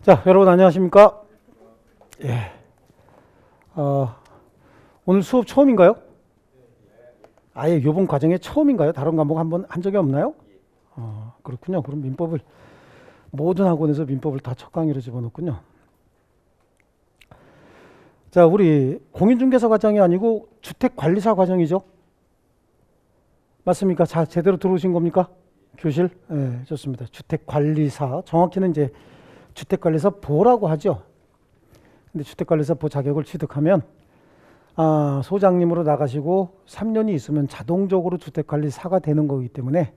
자, 여러분 안녕하십니까? 예. 오늘 수업 처음인가요? 아예 이번 과정에 처음인가요? 다른 과목 한번 한 적이 없나요? 그렇군요. 그럼 민법을 모든 학원에서 민법을 다 첫 강의로 집어넣군요. 자, 우리 공인중개사 과정이 아니고 주택관리사 과정이죠. 맞습니까? 자, 제대로 들어오신 겁니까? 교실? 네, 좋습니다. 주택관리사, 정확히는 이제 주택관리사 보라고 하죠. 근데 주택관리사 보 자격을 취득하면 소장님으로 나가시고 3년이 있으면 자동적으로 주택관리사가 되는 거기 때문에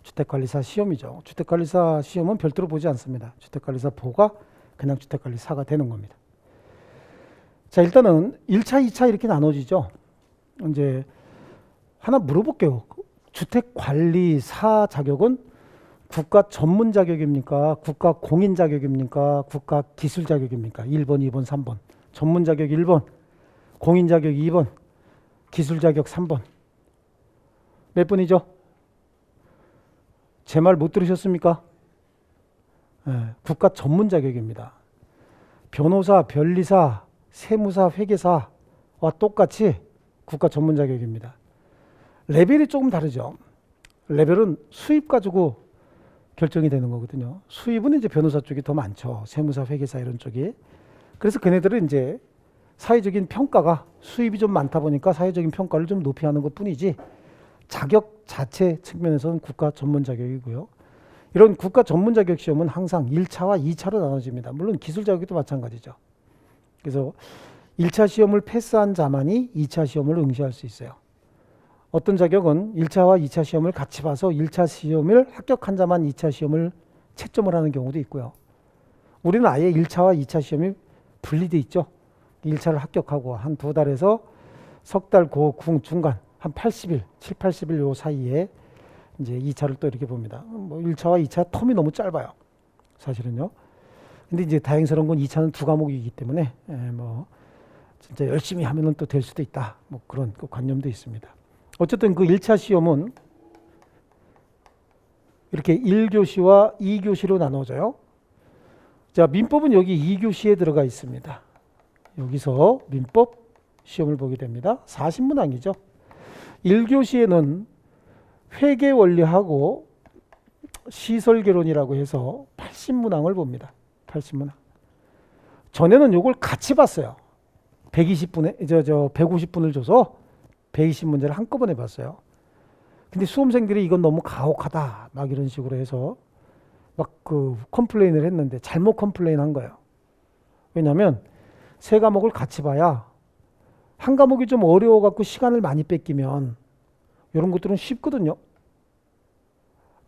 주택관리사 시험이죠. 주택관리사 시험은 별도로 보지 않습니다. 주택관리사 보가 그냥 주택관리사가 되는 겁니다. 자, 일단은 1차, 2차 이렇게 나눠지죠. 이제 하나 물어볼게요. 주택관리사 자격은 국가 전문 자격입니까? 국가 공인 자격입니까? 국가 기술 자격입니까? 1번, 2번, 3번. 전문 자격 1번, 공인 자격 2번, 기술 자격 3번. 몇 번이죠? 제 말 못 들으셨습니까? 네, 국가 전문 자격입니다. 변호사, 변리사, 세무사, 회계사와 똑같이 국가 전문 자격입니다. 레벨이 조금 다르죠. 레벨은 수입 가지고 결정이 되는 거거든요. 수입은 이제 변호사 쪽이 더 많죠. 세무사, 회계사 이런 쪽이. 그래서 걔네들은 이제 사회적인 평가가 수입이 좀 많다 보니까 사회적인 평가를 좀 높이 하는 것 뿐이지 자격 자체 측면에서는 국가 전문 자격이고요. 이런 국가 전문 자격 시험은 항상 1차와 2차로 나눠집니다. 물론 기술 자격도 마찬가지죠. 그래서 1차 시험을 패스한 자만이 2차 시험을 응시할 수 있어요. 어떤 자격은 1차와 2차 시험을 같이 봐서 1차 시험을 합격한 자만 2차 시험을 채점을 하는 경우도 있고요. 우리는 아예 1차와 2차 시험이 분리돼 있죠. 1차를 합격하고 한 2달에서 석 달 중간 한 80일, 7, 80일 요 사이에 이제 2차를 또 이렇게 봅니다. 뭐 1차와 2차 텀이 너무 짧아요. 사실은요. 근데 이제 다행스러운 건 2차는 2과목이기 때문에 뭐 진짜 열심히 하면은 또 될 수도 있다. 뭐 그런 그 관념도 있습니다. 어쨌든 그 1차 시험은 이렇게 1교시와 2교시로 나눠져요. 자, 민법은 여기 2교시에 들어가 있습니다. 여기서 민법 시험을 보게 됩니다. 40문항이죠. 1교시에는 회계원리하고 시설개론이라고 해서 80문항을 봅니다. 80문항. 전에는 이걸 같이 봤어요. 120분에 150분을 줘서 120문제를 한꺼번에 봤어요. 근데 수험생들이 이건 너무 가혹하다 막 이런 식으로 해서 막 그 컴플레인을 했는데 잘못 컴플레인 한 거예요. 왜냐하면 세 과목을 같이 봐야 한 과목이 좀 어려워 갖고 시간을 많이 뺏기면 이런 것들은 쉽거든요.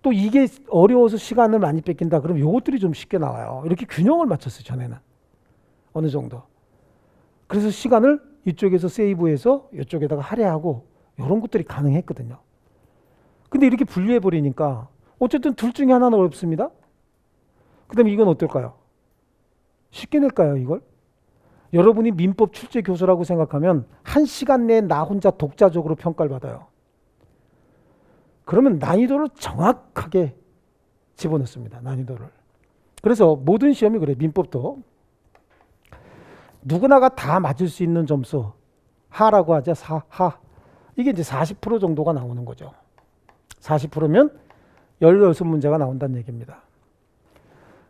또 이게 어려워서 시간을 많이 뺏긴다 그러면 이것들이 좀 쉽게 나와요. 이렇게 균형을 맞췄어요. 전에는 어느 정도. 그래서 시간을 이쪽에서 세이브해서 이쪽에다가 할애하고 이런 것들이 가능했거든요. 근데 이렇게 분리해 버리니까 어쨌든 둘 중에 하나는 어렵습니다. 그 다음에 이건 어떨까요? 쉽게 낼까요, 이걸? 여러분이 민법 출제 교수라고 생각하면 1시간 내에 나 혼자 독자적으로 평가를 받아요. 그러면 난이도를 정확하게 집어넣습니다. 난이도를. 그래서 모든 시험이 그래. 민법도 누구나가 다 맞을 수 있는 점수 하라고 하죠. 하. 이게 이제 40% 정도가 나오는 거죠. 40%면 16문제가 나온다는 얘기입니다.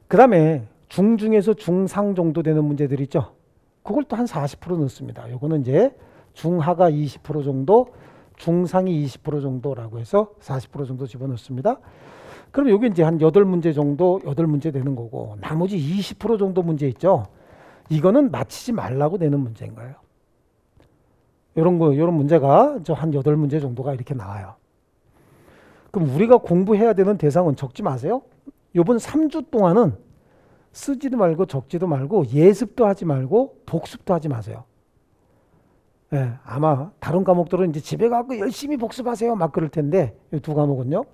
그 다음에 중중에서 중상 정도 되는 문제들 있죠. 그걸 또 한 40% 넣습니다. 요거는 이제 중하가 20% 정도, 중상이 20% 정도라고 해서 40% 정도 집어넣습니다. 그럼 요게 이제 한 8문제 정도, 8문제 되는 거고, 나머지 20% 정도 문제 있죠. 이거는 맞히지 말라고 내는 문제인 거예요. 이런 문제가 한 8문제 정도가 이렇게 나와요. 그럼 우리가 공부해야 되는 대상은 적지 마세요. 이번 3주 동안은 쓰지도 말고 적지도 말고 예습도 하지 말고 복습도 하지 마세요. 네, 아마 다른 과목들은 이제 집에 가고 열심히 복습하세요 막 그럴 텐데 이 두 과목은요.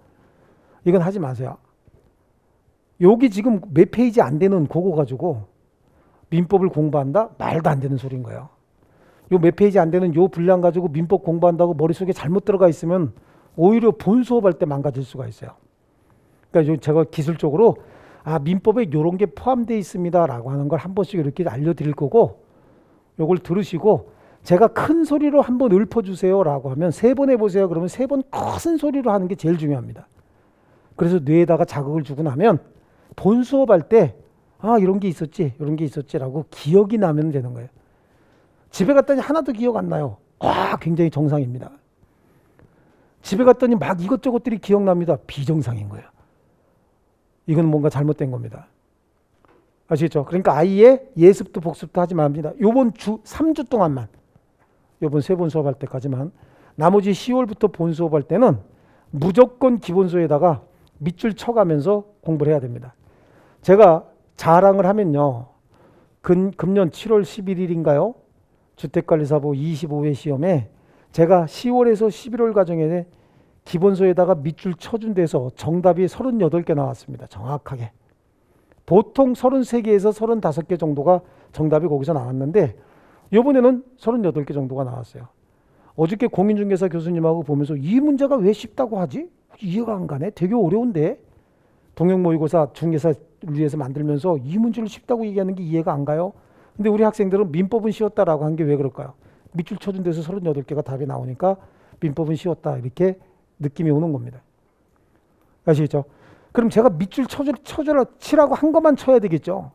이건 하지 마세요. 여기 지금 몇 페이지 안 되는 그거 가지고 민법을 공부한다? 말도 안 되는 소리인 거예요. 요 몇 페이지 안 되는 요 분량 가지고 민법 공부한다고 머릿속에 잘못 들어가 있으면 오히려 본 수업할 때 망가질 수가 있어요. 그러니까 제가 기술적으로 아, 민법에 요런 게 포함되어 있습니다 라고 하는 걸 한 번씩 이렇게 알려드릴 거고, 요걸 들으시고 제가 큰 소리로 한번 읊어주세요 라고 하면 3번 해보세요. 그러면 3번 큰 소리로 하는 게 제일 중요합니다. 그래서 뇌에다가 자극을 주고 나면 본 수업할 때 아, 이런 게 있었지, 이런 게 있었지 라고 기억이 나면 되는 거예요. 집에 갔더니 하나도 기억 안 나요. 와, 굉장히 정상입니다. 집에 갔더니 막 이것저것들이 기억납니다. 비정상인 거예요. 이건 뭔가 잘못된 겁니다. 아시겠죠? 그러니까 아예 예습도 복습도 하지 맙니다. 요번 3주 동안만, 요번 3번 수업할 때까지만, 나머지 10월부터 본 수업할 때는 무조건 기본소에다가 밑줄 쳐가면서 공부를 해야 됩니다. 제가 자랑을 하면요, 금년 7월 11일인가요? 주택관리사부 25회 시험에 제가 10월에서 11월 과정에 기본소에다가 밑줄 쳐준 데서 정답이 38개 나왔습니다. 정확하게. 보통 33개에서 35개 정도가 정답이 거기서 나왔는데 이번에는 38개 정도가 나왔어요. 어저께 공인중개사 교수님하고 보면서 이 문제가 왜 쉽다고 하지? 이해가 안 가네. 되게 어려운데. 동형모의고사 중개사를 위해서 만들면서 이 문제를 쉽다고 얘기하는 게 이해가 안 가요. 근데 우리 학생들은 민법은 쉬웠다라고 한 게 왜 그럴까요? 밑줄 쳐준 데서 38개가 답이 나오니까 민법은 쉬웠다 이렇게 느낌이 오는 겁니다. 아시겠죠? 그럼 제가 밑줄 쳐줘라 치라고 한 것만 쳐야 되겠죠.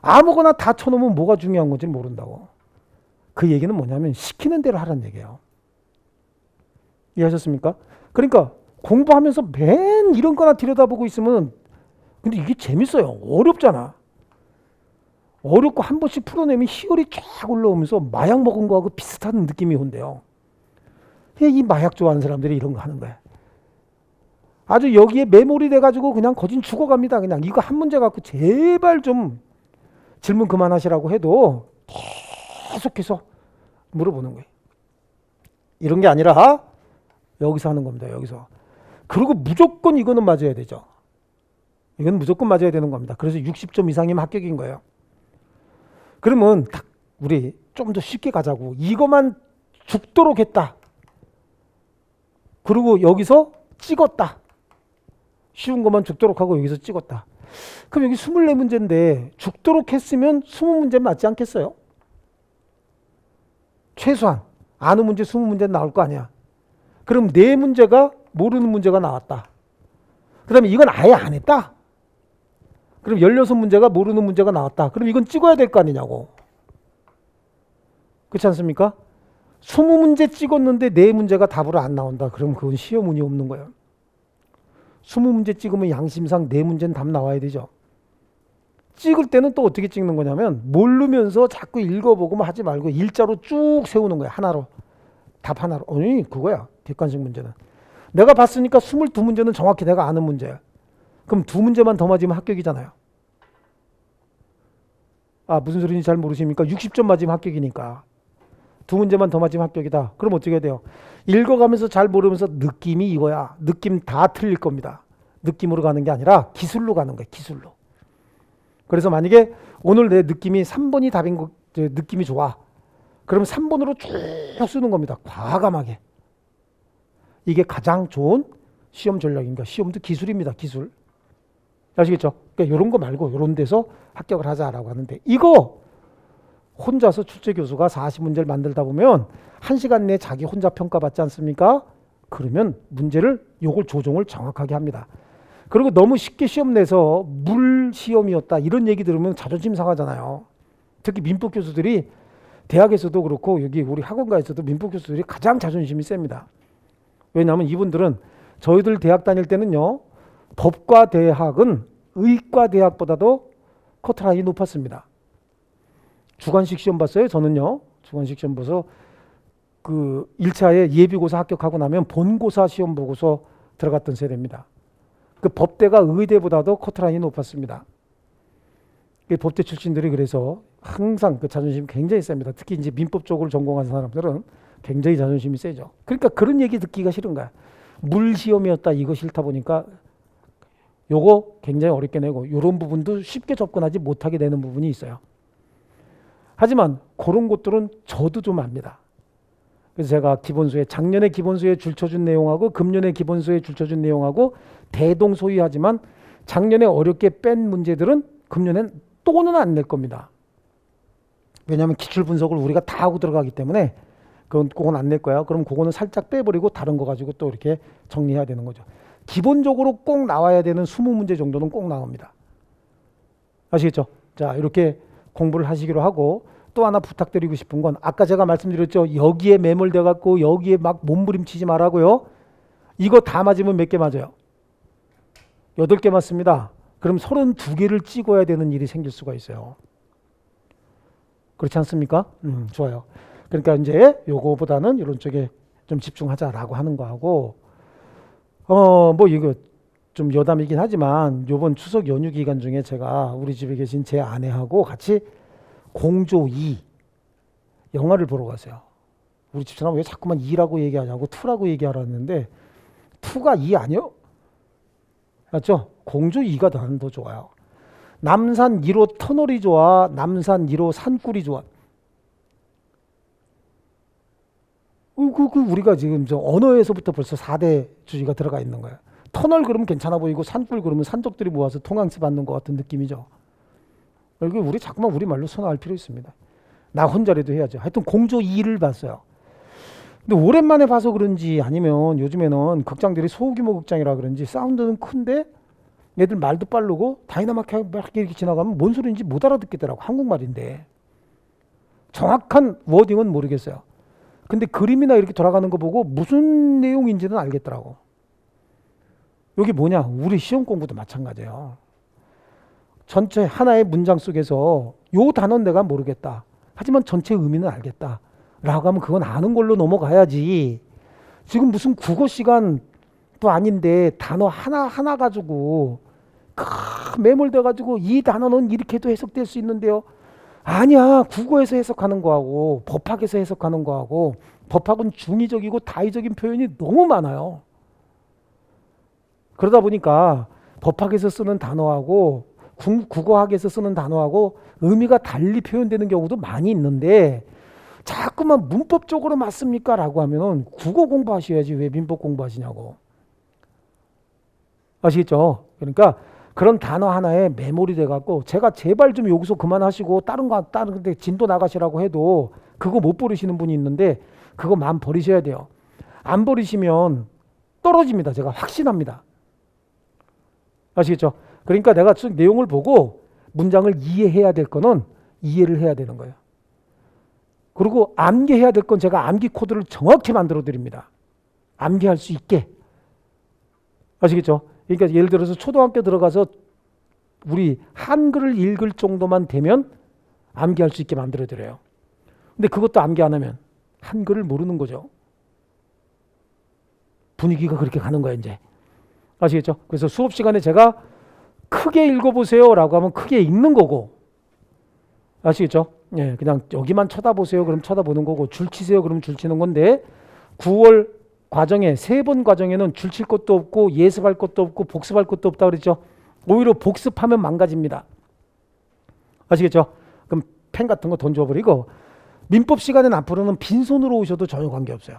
아무거나 다 쳐놓으면 뭐가 중요한 건지 모른다고. 그 얘기는 뭐냐면 시키는 대로 하라는 얘기예요. 이해하셨습니까? 그러니까 공부하면서 맨 이런 거나 들여다보고 있으면, 근데 이게 재밌어요. 어렵잖아. 어렵고 한 번씩 풀어내면 희열이 쫙 올라오면서 마약 먹은 거하고 비슷한 느낌이 온대요. 이 마약 좋아하는 사람들이 이런 거 하는 거야. 아주 여기에 메모리 돼가지고 그냥 거진 죽어갑니다. 그냥 이거 한 문제 갖고 제발 좀 질문 그만하시라고 해도 계속해서 물어보는 거예요. 이런 게 아니라 여기서 하는 겁니다. 여기서. 그리고 무조건 이거는 맞아야 되죠. 이건 무조건 맞아야 되는 겁니다. 그래서 60점 이상이면 합격인 거예요. 그러면 딱 우리 좀 더 쉽게 가자고. 이거만 죽도록 했다. 그리고 여기서 찍었다. 쉬운 것만 죽도록 하고 여기서 찍었다. 그럼 여기 24문제인데 죽도록 했으면 20문제 맞지 않겠어요? 최소한 아는 문제 20문제 나올 거 아니야. 그럼 4문제가 모르는 문제가 나왔다. 그 다음에 이건 아예 안 했다. 그럼 16문제가 모르는 문제가 나왔다. 그럼 이건 찍어야 될 거 아니냐고. 그렇지 않습니까? 20문제 찍었는데 4문제가 답으로 안 나온다. 그럼 그건 시험 운이 없는 거예요. 20문제 찍으면 양심상 4문제는 답 나와야 되죠. 찍을 때는 또 어떻게 찍는 거냐면 모르면서 자꾸 읽어보고 뭐 하지 말고 일자로 쭉 세우는 거야. 하나로. 답 하나로. 아니 그거야. 객관식 문제는. 내가 봤으니까 22문제는 정확히 내가 아는 문제야. 그럼 2문제만 더 맞으면 합격이잖아요. 아, 무슨 소리인지 잘 모르십니까? 60점 맞으면 합격이니까. 2문제만 더 맞으면 합격이다. 그럼 어떻게 해야 돼요? 읽어가면서 잘 모르면서 느낌이 이거야. 느낌 다 틀릴 겁니다. 느낌으로 가는 게 아니라 기술로 가는 거예요. 기술로. 그래서 만약에 오늘 내 느낌이 3번이 답인 거, 느낌이 좋아. 그럼 3번으로 쭉 쓰는 겁니다. 과감하게. 이게 가장 좋은 시험 전략입니다. 시험도 기술입니다. 기술. 아시겠죠? 그러니까 이런 거 말고 이런 데서 합격을 하자라고 하는데 이거 혼자서 출제 교수가 40문제를 만들다 보면 1시간 내에 자기 혼자 평가받지 않습니까? 그러면 문제를 요걸 조정을 정확하게 합니다. 그리고 너무 쉽게 시험 내서 물 시험이었다 이런 얘기 들으면 자존심 상하잖아요. 특히 민법 교수들이 대학에서도 그렇고 여기 우리 학원가에서도 민법 교수들이 가장 자존심이 셉니다. 왜냐하면 이분들은 저희들 대학 다닐 때는요. 법과 대학은 의과 대학보다도 커트라인이 높았습니다. 주관식 시험 봤어요. 저는요. 주관식 시험 봐서 그 1차에 예비고사 합격하고 나면 본고사 시험 보고서 들어갔던 세대입니다. 그 법대가 의대보다도 커트라인이 높았습니다. 그 법대 출신들이 그래서 항상 그 자존심이 굉장히 셉니다. 특히 이제 민법 쪽으로 전공한 사람들은 굉장히 자존심이 세죠. 그러니까 그런 얘기 듣기가 싫은 거야. 물 시험이었다 이거 싫다 보니까 요거 굉장히 어렵게 내고 이런 부분도 쉽게 접근하지 못하게 되는 부분이 있어요. 하지만 그런 것들은 저도 좀 압니다. 그래서 제가 기본소에 작년에 기본소에 줄쳐준 내용하고 금년에 기본소에 줄쳐준 내용하고 대동소이하지만 작년에 어렵게 뺀 문제들은 금년엔 또는 안 낼 겁니다. 왜냐하면 기출 분석을 우리가 다 하고 들어가기 때문에 그건 안 낼 거야. 그럼 그거는 살짝 빼버리고 다른 거 가지고 또 이렇게 정리해야 되는 거죠. 기본적으로 꼭 나와야 되는 20문제 정도는 꼭 나옵니다. 아시겠죠? 자, 이렇게 공부를 하시기로 하고, 또 하나 부탁드리고 싶은 건 아까 제가 말씀드렸죠. 여기에 매몰돼 갖고 여기에 막 몸부림치지 말라고요. 이거 다 맞으면 몇 개 맞아요? 8개 맞습니다. 그럼 32개를 찍어야 되는 일이 생길 수가 있어요. 그렇지 않습니까? 좋아요. 그러니까 이제 요거보다는 이런 쪽에 좀 집중하자라고 하는 거하고, 뭐 이거 좀 여담이긴 하지만 요번 추석 연휴 기간 중에 제가 우리 집에 계신 제 아내하고 같이 공조 2 영화를 보러 갔어요. 우리 집사람 왜 자꾸만 2라고 얘기하냐고 2라고 얘기하라는데 2가 2 아니요? 맞죠? 공조 2가 나는 더 좋아요. 남산 1호 터널이 좋아? 남산 1호 산골이 좋아? 우리가 지금 저 언어에서부터 벌써 4대 주의가 들어가 있는 거예요. 터널 그러면 괜찮아 보이고 산골 그러면 산적들이 모아서 통항시 받는 것 같은 느낌이죠. 여기 우리 자꾸만 우리말로 선호할 필요 있습니다. 나 혼자라도 해야죠. 하여튼 공조 2를 봤어요. 근데 오랜만에 봐서 그런지 아니면 요즘에는 극장들이 소규모 극장이라 그런지 사운드는 큰데 얘들 말도 빠르고 다이나마하게 이렇게 지나가면 뭔 소리인지 못 알아듣겠더라고. 한국말인데. 정확한 워딩은 모르겠어요. 근데 그림이나 이렇게 돌아가는 거 보고 무슨 내용인지는 알겠더라고. 여기 뭐냐? 우리 시험 공부도 마찬가지예요. 전체 하나의 문장 속에서 요 단어는 내가 모르겠다. 하지만 전체 의미는 알겠다. 라고 하면 그건 아는 걸로 넘어가야지. 지금 무슨 국어 시간도 아닌데 단어 하나 가지고 매몰돼 가지고 이 단어는 이렇게도 해석될 수 있는데요. 아니야. 국어에서 해석하는 거하고 법학에서 해석하는 거하고 법학은 중의적이고 다의적인 표현이 너무 많아요. 그러다 보니까 법학에서 쓰는 단어하고 국어학에서 쓰는 단어하고 의미가 달리 표현되는 경우도 많이 있는데 자꾸만 문법적으로 맞습니까? 라고 하면은 국어 공부하셔야지 왜 민법 공부하시냐고. 아시겠죠? 그러니까 그런 단어 하나에 메모리 돼갖고 제가 제발 좀 여기서 그만하시고 다른 데 진도 나가시라고 해도 그거 못 버리시는 분이 있는데 그거 마음 버리셔야 돼요. 안 버리시면 떨어집니다. 제가 확신합니다. 아시겠죠? 그러니까 내가 내용을 보고 문장을 이해해야 될 거는 이해를 해야 되는 거예요. 그리고 암기해야 될 건 제가 암기 코드를 정확히 만들어 드립니다. 암기할 수 있게. 아시겠죠? 그러니까 예를 들어서 초등학교 들어가서 우리 한글을 읽을 정도만 되면 암기할 수 있게 만들어 드려요. 근데 그것도 암기 안 하면 한글을 모르는 거죠. 분위기가 그렇게 가는 거예요, 이제. 아시겠죠? 그래서 수업 시간에 제가 크게 읽어보세요 라고 하면 크게 읽는 거고, 아시겠죠? 예, 그냥 여기만 쳐다보세요 그럼 쳐다보는 거고, 줄 치세요 그럼 줄 치는 건데 9월 과정에 3번 과정에는 줄 칠 것도 없고 예습할 것도 없고 복습할 것도 없다 그랬죠. 오히려 복습하면 망가집니다. 아시겠죠? 그럼 펜 같은 거 던져버리고 민법 시간엔 앞으로는 빈손으로 오셔도 전혀 관계없어요.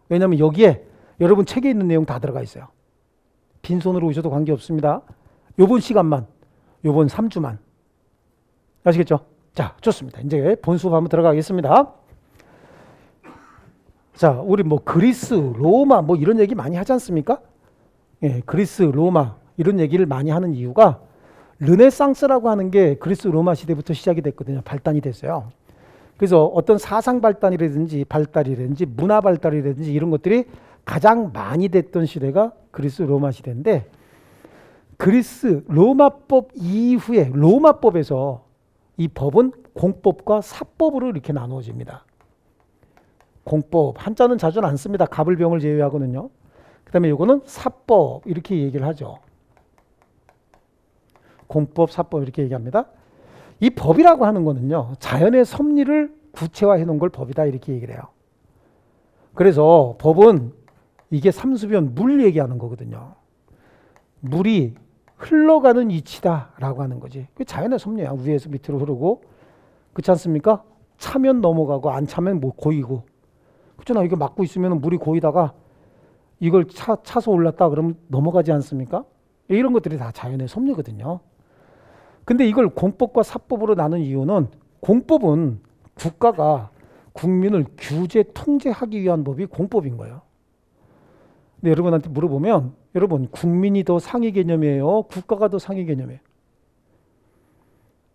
왜냐하면 여기에 여러분 책에 있는 내용 다 들어가 있어요. 빈손으로 오셔도 관계없습니다. 요번 시간만, 요번 3주만. 아시겠죠? 자, 좋습니다. 이제 본수업 한번 들어가겠습니다. 자, 우리 뭐 그리스, 로마 뭐 이런 얘기 많이 하지 않습니까? 예, 그리스, 로마 이런 얘기를 많이 하는 이유가 르네상스라고 하는 게 그리스, 로마 시대부터 시작이 됐거든요. 발단이 됐어요. 그래서 어떤 사상 발달이라든지 문화 발달이라든지 이런 것들이 가장 많이 됐던 시대가 그리스, 로마 시대인데, 그리스, 로마법 이후에 로마법에서 이 법은 공법과 사법으로 이렇게 나누어집니다. 공법, 한자는 자주는 안 씁니다. 갑을병을 제외하고는요. 그 다음에 이거는 사법 이렇게 얘기를 하죠. 공법, 사법 이렇게 얘기합니다. 이 법이라고 하는 거는요, 자연의 섭리를 구체화해 놓은 걸 법이다 이렇게 얘기를 해요. 그래서 법은 이게 삼수변 물 얘기하는 거거든요. 물이 흘러가는 이치다라고 하는 거지. 그게 자연의 섭리야. 위에서 밑으로 흐르고, 그렇지 않습니까? 차면 넘어가고 안 차면 뭐 고이고. 그렇잖아. 이거 막고 있으면 물이 고이다가 이걸 차서 올랐다 그러면 넘어가지 않습니까? 이런 것들이 다 자연의 섭리거든요. 근데 이걸 공법과 사법으로 나눈 이유는 공법은 국가가 국민을 규제, 통제하기 위한 법이 공법인 거예요. 근데 여러분한테 물어보면 여러분 국민이 더 상위 개념이에요? 국가가 더 상위 개념이에요?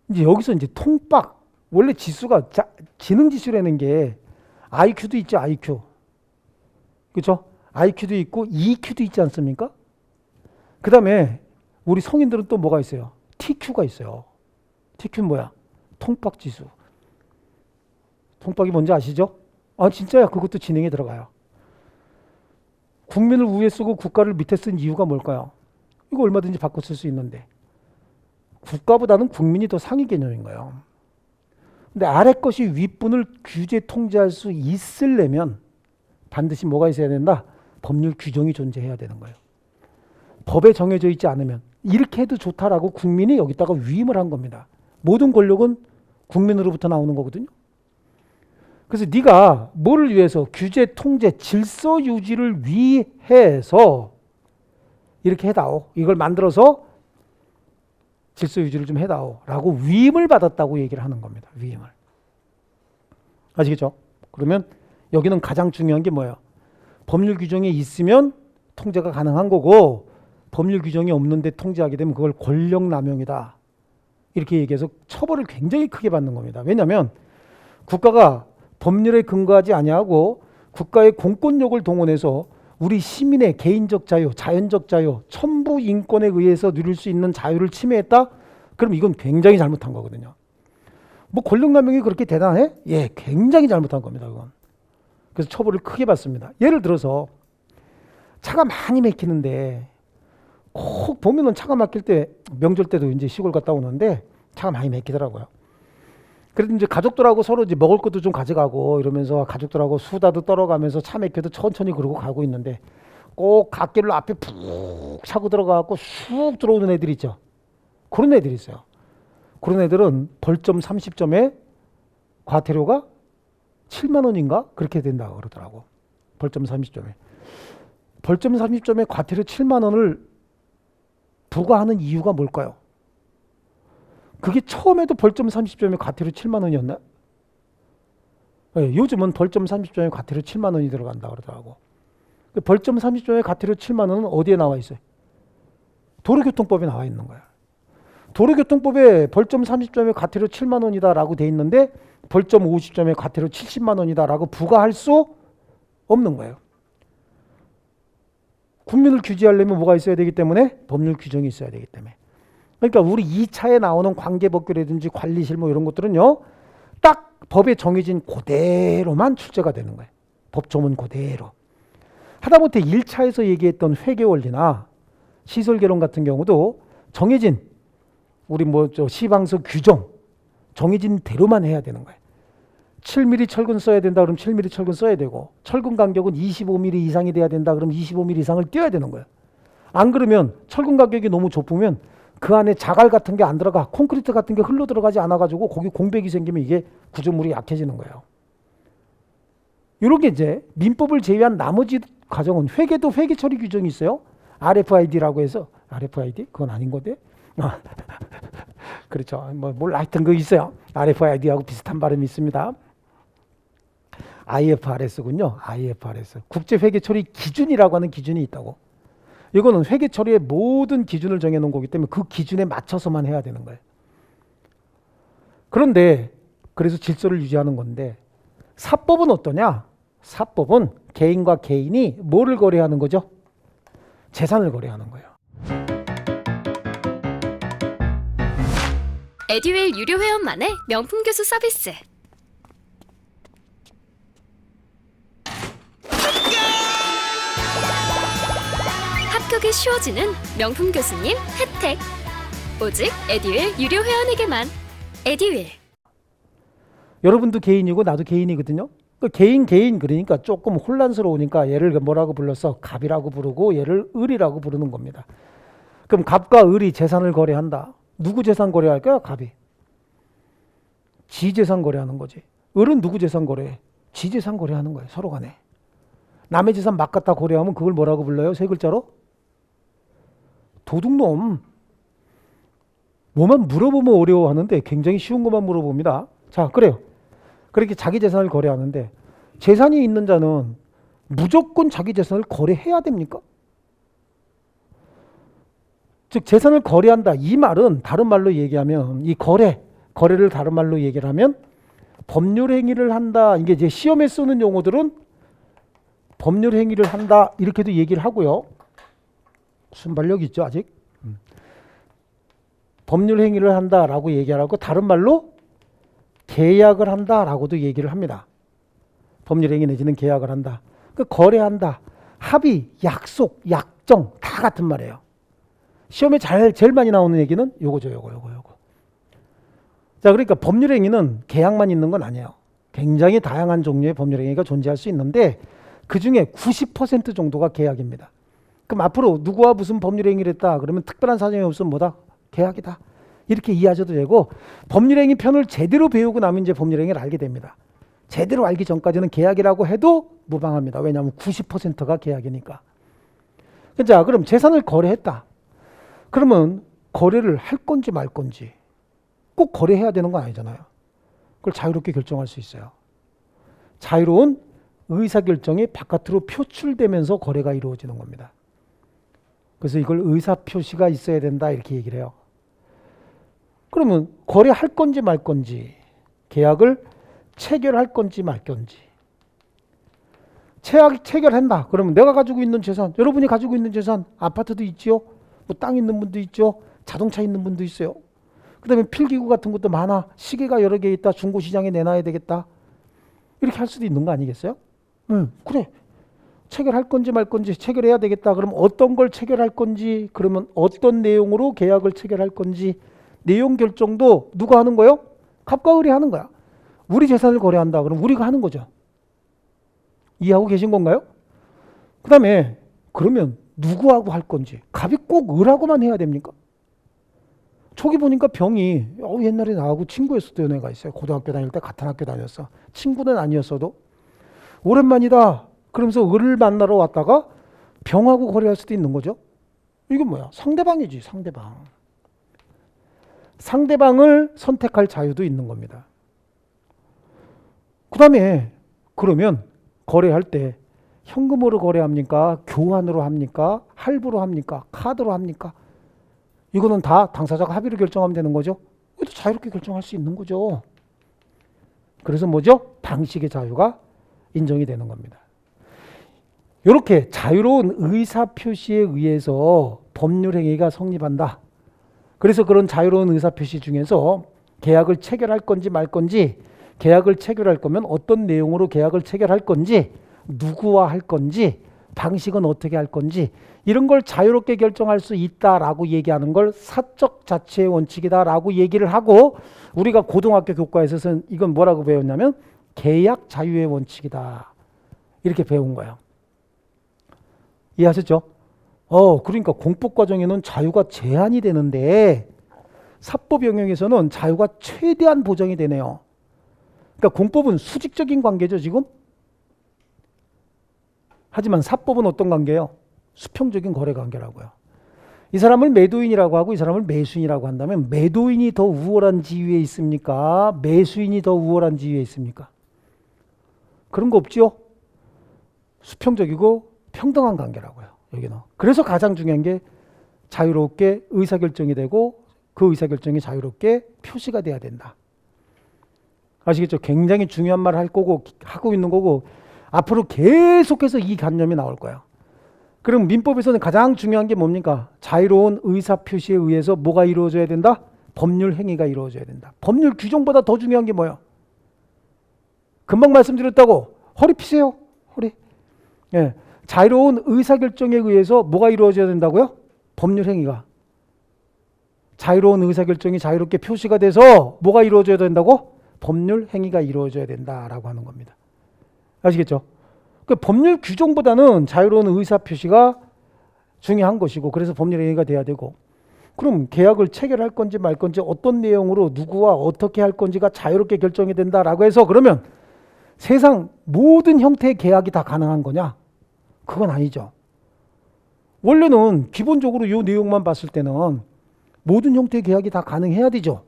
이제 여기서 이제 통박 원래 지수가 지능 지수라는 게 IQ도 있죠. IQ. 그렇죠? IQ도 있고 EQ도 있지 않습니까? 그 다음에 우리 성인들은 또 뭐가 있어요? TQ가 있어요. TQ는 뭐야? 통박 지수. 통박이 뭔지 아시죠? 아 진짜야. 그것도 지능에 들어가요. 국민을 위에 쓰고 국가를 밑에 쓴 이유가 뭘까요? 이거 얼마든지 바꿔 쓸 수 있는데 국가보다는 국민이 더 상위 개념인 거예요. 근데 아래 것이 윗분을 규제 통제할 수 있으려면 반드시 뭐가 있어야 된다? 법률 규정이 존재해야 되는 거예요. 법에 정해져 있지 않으면 이렇게 해도 좋다라고 국민이 여기다가 위임을 한 겁니다. 모든 권력은 국민으로부터 나오는 거거든요. 그래서 네가 뭐를 위해서 규제, 통제, 질서 유지를 위해서 이렇게 해다오. 이걸 만들어서 질서 유지를 좀 해다오. 라고 위임을 받았다고 얘기를 하는 겁니다. 위임을. 아시겠죠? 그러면 여기는 가장 중요한 게 뭐예요? 법률 규정이 있으면 통제가 가능한 거고 법률 규정이 없는데 통제하게 되면 그걸 권력남용이다. 이렇게 얘기해서 처벌을 굉장히 크게 받는 겁니다. 왜냐하면 국가가 법률에 근거하지 아니하고 국가의 공권력을 동원해서 우리 시민의 개인적 자유, 자연적 자유, 천부 인권에 의해서 누릴 수 있는 자유를 침해했다? 그럼 이건 굉장히 잘못한 거거든요. 뭐 권력남용이 그렇게 대단해? 예, 굉장히 잘못한 겁니다. 그건. 그래서 처벌을 크게 받습니다. 예를 들어서 차가 많이 막히는데 꼭 보면은 차가 막힐 때 명절 때도 이제 시골 갔다 오는데 차가 많이 막히더라고요. 그래도 이제 가족들하고 서로 이제 먹을 것도 좀 가져가고 이러면서 가족들하고 수다도 떨어가면서 차 막혀도 천천히 그러고 가고 있는데 꼭 갓길로 앞에 푹 차고 들어가고 쑥 들어오는 애들 있죠. 그런 애들이 있어요. 그런 애들은 벌점 30점에 과태료가 7만 원인가? 그렇게 된다고 그러더라고. 벌점 30점에. 벌점 30점에 과태료 7만 원을 부과하는 이유가 뭘까요? 그게 처음에도 벌점 30점에 과태료 7만 원이었나? 네, 요즘은 벌점 30점에 과태료 7만 원이 들어간다 그러더라고. 벌점 30점에 과태료 7만 원은 어디에 나와 있어요? 도로교통법에 나와 있는 거야. 도로교통법에 벌점 30점에 과태료 7만 원이다라고 돼 있는데 벌점 50점에 과태료 70만 원이다라고 부과할 수 없는 거예요. 국민을 규제하려면 뭐가 있어야 되기 때문에 법률 규정이 있어야 되기 때문에. 그러니까 우리 2차에 나오는 관계법규라든지 관리실무 이런 것들은요. 딱 법에 정해진 그대로만 출제가 되는 거예요. 법조문 그대로. 하다못해 1차에서 얘기했던 회계원리나 시설개론 같은 경우도 정해진 우리 시방서 규정 정해진 대로만 해야 되는 거예요. 7mm 철근 써야 된다 그러면 7mm 철근 써야 되고 철근 간격은 25mm 이상이 돼야 된다 그러면 25mm 이상을 띄어야 되는 거예요. 안 그러면 철근 간격이 너무 좁으면 그 안에 자갈 같은 게 안 들어가 콘크리트 같은 게 흘러 들어가지 않아 가지고 거기 공백이 생기면 이게 구조물이 약해지는 거예요. 이런 게 이제 민법을 제외한 나머지 과정은 회계도 회계 처리 규정이 있어요. RFID라고 해서 RFID? 그건 아닌 건데. 그렇죠. 하여튼 그거 있어요. RFID하고 비슷한 발음이 있습니다. IFRS군요. IFRS. 국제회계처리 기준이라고 하는 기준이 있다고. 이거는 회계처리의 모든 기준을 정해놓은 거기 때문에 그 기준에 맞춰서만 해야 되는 거예요. 그런데 그래서 질서를 유지하는 건데 사법은 어떠냐? 사법은 개인과 개인이 뭐를 거래하는 거죠? 재산을 거래하는 거예요. 에듀윌 유료 회원만의 명품 교수 서비스. 합격이 쉬워지는 명품 교수님 혜택. 오직 에듀윌 유료 회원에게만. 에듀윌. 여러분도 개인이고 나도 개인이거든요. 개인 그러니까 조금 혼란스러우니까 얘를 뭐라고 불렀어? 갑이라고 부르고 얘를 을이라고 부르는 겁니다. 그럼 갑과 을이 재산을 거래한다. 누구 재산 거래할까요? 갑이. 지 재산 거래하는 거지. 을은 누구 재산 거래해? 지 재산 거래하는 거예요. 서로 간에. 남의 재산 막 갖다 거래하면 그걸 뭐라고 불러요? 세 글자로? 도둑놈. 뭐만 물어보면 어려워하는데 굉장히 쉬운 것만 물어봅니다. 자, 그래요. 그렇게 자기 재산을 거래하는데 재산이 있는 자는 무조건 자기 재산을 거래해야 됩니까? 즉 재산을 거래한다. 이 말은 다른 말로 얘기하면 이 거래를 다른 말로 얘기를 하면 법률 행위를 한다. 이게 이제 시험에 쓰는 용어들은 법률 행위를 한다. 이렇게도 얘기를 하고요. 순발력 있죠, 아직? 법률 행위를 한다라고 얘기하고 다른 말로 계약을 한다라고도 얘기를 합니다. 법률 행위 내지는 계약을 한다. 그 거래한다. 합의, 약속, 약정 다 같은 말이에요. 시험에 제일 많이 나오는 얘기는 요거죠, 요거. 자, 그러니까 법률 행위는 계약만 있는 건 아니에요. 굉장히 다양한 종류의 법률 행위가 존재할 수 있는데 그 중에 90% 정도가 계약입니다. 그럼 앞으로 누구와 무슨 법률 행위를 했다 그러면 특별한 사정이 없으면 뭐다? 계약이다. 이렇게 이해하셔도 되고 법률 행위 편을 제대로 배우고 나면 이제 법률 행위를 알게 됩니다. 제대로 알기 전까지는 계약이라고 해도 무방합니다. 왜냐하면 90%가 계약이니까. 자, 그럼 재산을 거래했다. 그러면 거래를 할 건지 말 건지 꼭 거래해야 되는 건 아니잖아요. 그걸 자유롭게 결정할 수 있어요. 자유로운 의사결정이 바깥으로 표출되면서 거래가 이루어지는 겁니다. 그래서 이걸 의사표시가 있어야 된다 이렇게 얘기를 해요. 그러면 거래할 건지 말 건지 계약을 체결할 건지 말 건지 체결한다. 그러면 내가 가지고 있는 재산, 여러분이 가지고 있는 재산, 아파트도 있죠. 뭐 땅 있는 분도 있죠. 자동차 있는 분도 있어요. 그 다음에 필기구 같은 것도 많아. 시계가 여러 개 있다. 중고시장에 내놔야 되겠다. 이렇게 할 수도 있는 거 아니겠어요? 그래. 체결할 건지 말 건지 체결해야 되겠다. 그럼 어떤 걸 체결할 건지, 그러면 어떤 내용으로 계약을 체결할 건지 내용 결정도 누가 하는 거예요? 갑과 을이 하는 거야. 우리 재산을 거래한다. 그럼 우리가 하는 거죠. 이해하고 계신 건가요? 그 다음에 그러면 누구하고 할 건지 갑이 꼭 을하고만 해야 됩니까? 초기 보니까 병이 옛날에 나하고 친구였었던 애가 있어요. 고등학교 다닐 때 같은 학교 다녔어. 친구는 아니었어도 오랜만이다 그러면서 을을 만나러 왔다가 병하고 거래할 수도 있는 거죠. 이건 뭐야? 상대방이지. 상대방을 선택할 자유도 있는 겁니다. 그 다음에 그러면 거래할 때 현금으로 거래합니까? 교환으로 합니까? 할부로 합니까? 카드로 합니까? 이거는 다 당사자가 합의로 결정하면 되는 거죠. 이것도 자유롭게 결정할 수 있는 거죠. 그래서 뭐죠? 방식의 자유가 인정이 되는 겁니다. 이렇게 자유로운 의사표시에 의해서 법률행위가 성립한다. 그래서 그런 자유로운 의사표시 중에서 계약을 체결할 건지 말 건지, 계약을 체결할 거면 어떤 내용으로 계약을 체결할 건지, 누구와 할 건지, 방식은 어떻게 할 건지 이런 걸 자유롭게 결정할 수 있다라고 얘기하는 걸 사적 자치의 원칙이다라고 얘기를 하고, 우리가 고등학교 교과에서는 이건 뭐라고 배웠냐면 계약 자유의 원칙이다 이렇게 배운 거예요. 이해하셨죠? 그러니까 공법 과정에는 자유가 제한이 되는데 사법 영역에서는 자유가 최대한 보장이 되네요. 그러니까 공법은 수직적인 관계죠, 지금. 하지만 사법은 어떤 관계예요? 수평적인 거래 관계라고요. 이 사람을 매도인이라고 하고 이 사람을 매수인이라고 한다면 매도인이 더 우월한 지위에 있습니까? 매수인이 더 우월한 지위에 있습니까? 그런 거 없죠? 수평적이고 평등한 관계라고요. 여기는. 그래서 가장 중요한 게 자유롭게 의사결정이 되고 그 의사결정이 자유롭게 표시가 돼야 된다. 아시겠죠? 굉장히 중요한 말을 할 거고 하고 있는 거고 앞으로 계속해서 이 관념이 나올 거예요. 그럼 민법에서는 가장 중요한 게 뭡니까? 자유로운 의사표시에 의해서 뭐가 이루어져야 된다? 법률 행위가 이루어져야 된다. 법률 규정보다 더 중요한 게 뭐예요? 금방 말씀드렸다고 허리 피세요. 허리. 예. 자유로운 의사결정에 의해서 뭐가 이루어져야 된다고요? 법률 행위가. 자유로운 의사결정이 자유롭게 표시가 돼서 뭐가 이루어져야 된다고? 법률 행위가 이루어져야 된다라고 하는 겁니다. 아시겠죠? 그 법률 규정보다는 자유로운 의사표시가 중요한 것이고 그래서 법률 행위가 돼야 되고, 그럼 계약을 체결할 건지 말 건지 어떤 내용으로 누구와 어떻게 할 건지가 자유롭게 결정이 된다라고 해서 그러면 세상 모든 형태의 계약이 다 가능한 거냐? 그건 아니죠. 원래는 기본적으로 이 내용만 봤을 때는 모든 형태의 계약이 다 가능해야 되죠.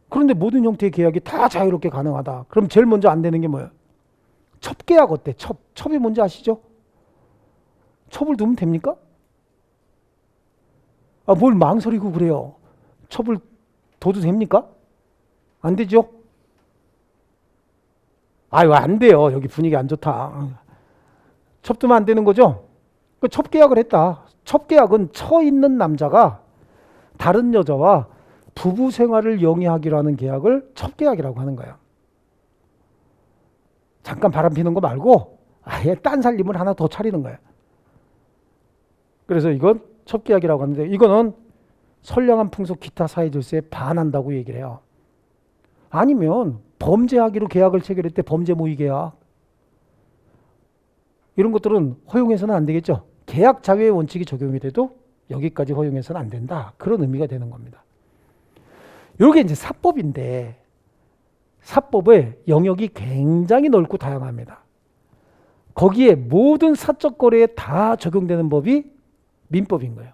그런데 모든 형태의 계약이 다 자유롭게 가능하다. 그럼 제일 먼저 안 되는 게 뭐예요? 첩계약 어때? 첩이 뭔지 아시죠? 첩을 두면 됩니까? 뭘 망설이고 그래요. 첩을 둬도 됩니까? 안 되죠? 아유, 안 돼요. 여기 분위기 안 좋다. 첩 두면 안 되는 거죠? 첩계약을 했다. 첩계약은 처 있는 남자가 다른 여자와 부부 생활을 영위하기로 하는 계약을 첩계약이라고 하는 거예요. 잠깐 바람 피는 거 말고 아예 딴 살림을 하나 더 차리는 거예요. 그래서 이건 첩계약이라고 하는데, 이거는 선량한 풍속 기타 사회 질서에 반한다고 얘기를 해요. 아니면 범죄하기로 계약을 체결할 때 범죄 모의 계약, 이런 것들은 허용해서는 안 되겠죠. 계약 자유의 원칙이 적용이 돼도 여기까지 허용해서는 안 된다. 그런 의미가 되는 겁니다. 이게 이제 사법인데, 사법의 영역이 굉장히 넓고 다양합니다. 거기에 모든 사적 거래에 다 적용되는 법이 민법인 거예요.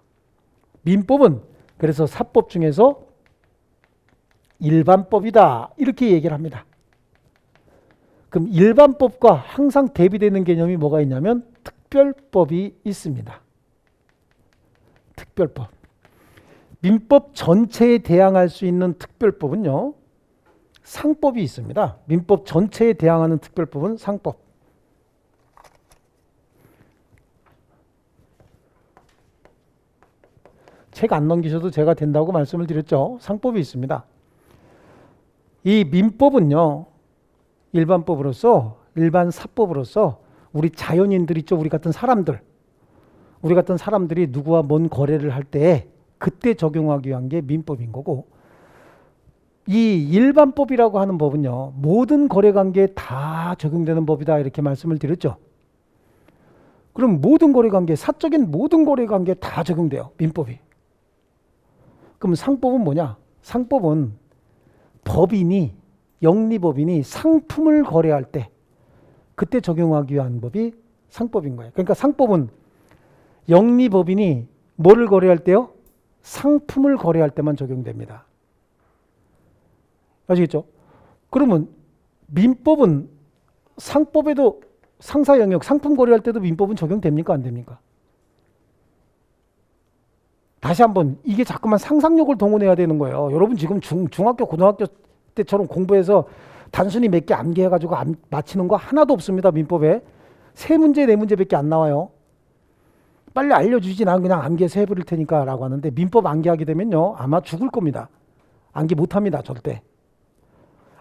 민법은 그래서 사법 중에서 일반법이다, 이렇게 얘기를 합니다. 그럼 일반법과 항상 대비되는 개념이 뭐가 있냐면 특별법이 있습니다. 특별법. 민법 전체에 대항할 수 있는 특별법은요, 상법이 있습니다. 민법 전체에 대항하는 특별법은 상법. 책 안 넘기셔도 제가 된다고 말씀을 드렸죠. 상법이 있습니다. 이 민법은요, 일반법으로서, 일반 사법으로서 우리 자연인들 있죠. 우리 같은 사람들이 누구와 뭔 거래를 할 때 그때 적용하기 위한 게 민법인 거고, 이 일반법이라고 하는 법은요, 모든 거래관계에 다 적용되는 법이다, 이렇게 말씀을 드렸죠. 그럼 모든 거래관계, 사적인 모든 거래관계에 다 적용돼요, 민법이. 그럼 상법은 뭐냐? 상법은 법인이, 영리법인이 상품을 거래할 때 그때 적용하기 위한 법이 상법인 거예요. 그러니까 상법은 영리법인이 뭐를 거래할 때요? 상품을 거래할 때만 적용됩니다. 아시겠죠? 그러면 민법은 상법에도 상사 영역, 상품 거래할 때도 민법은 적용됩니까? 안 됩니까? 다시 한번, 이게 자꾸만 상상력을 동원해야 되는 거예요. 여러분 지금 중학교, 고등학교 때처럼 공부해서 단순히 몇 개 암기해가지고 맞히는 거 하나도 없습니다. 민법에. 3문제, 4문제밖에 안 나와요. 빨리 알려주지, 난 그냥 암기해서 해버릴 테니까 라고 하는데, 민법 암기하게 되면요, 아마 죽을 겁니다. 암기 못합니다. 절대.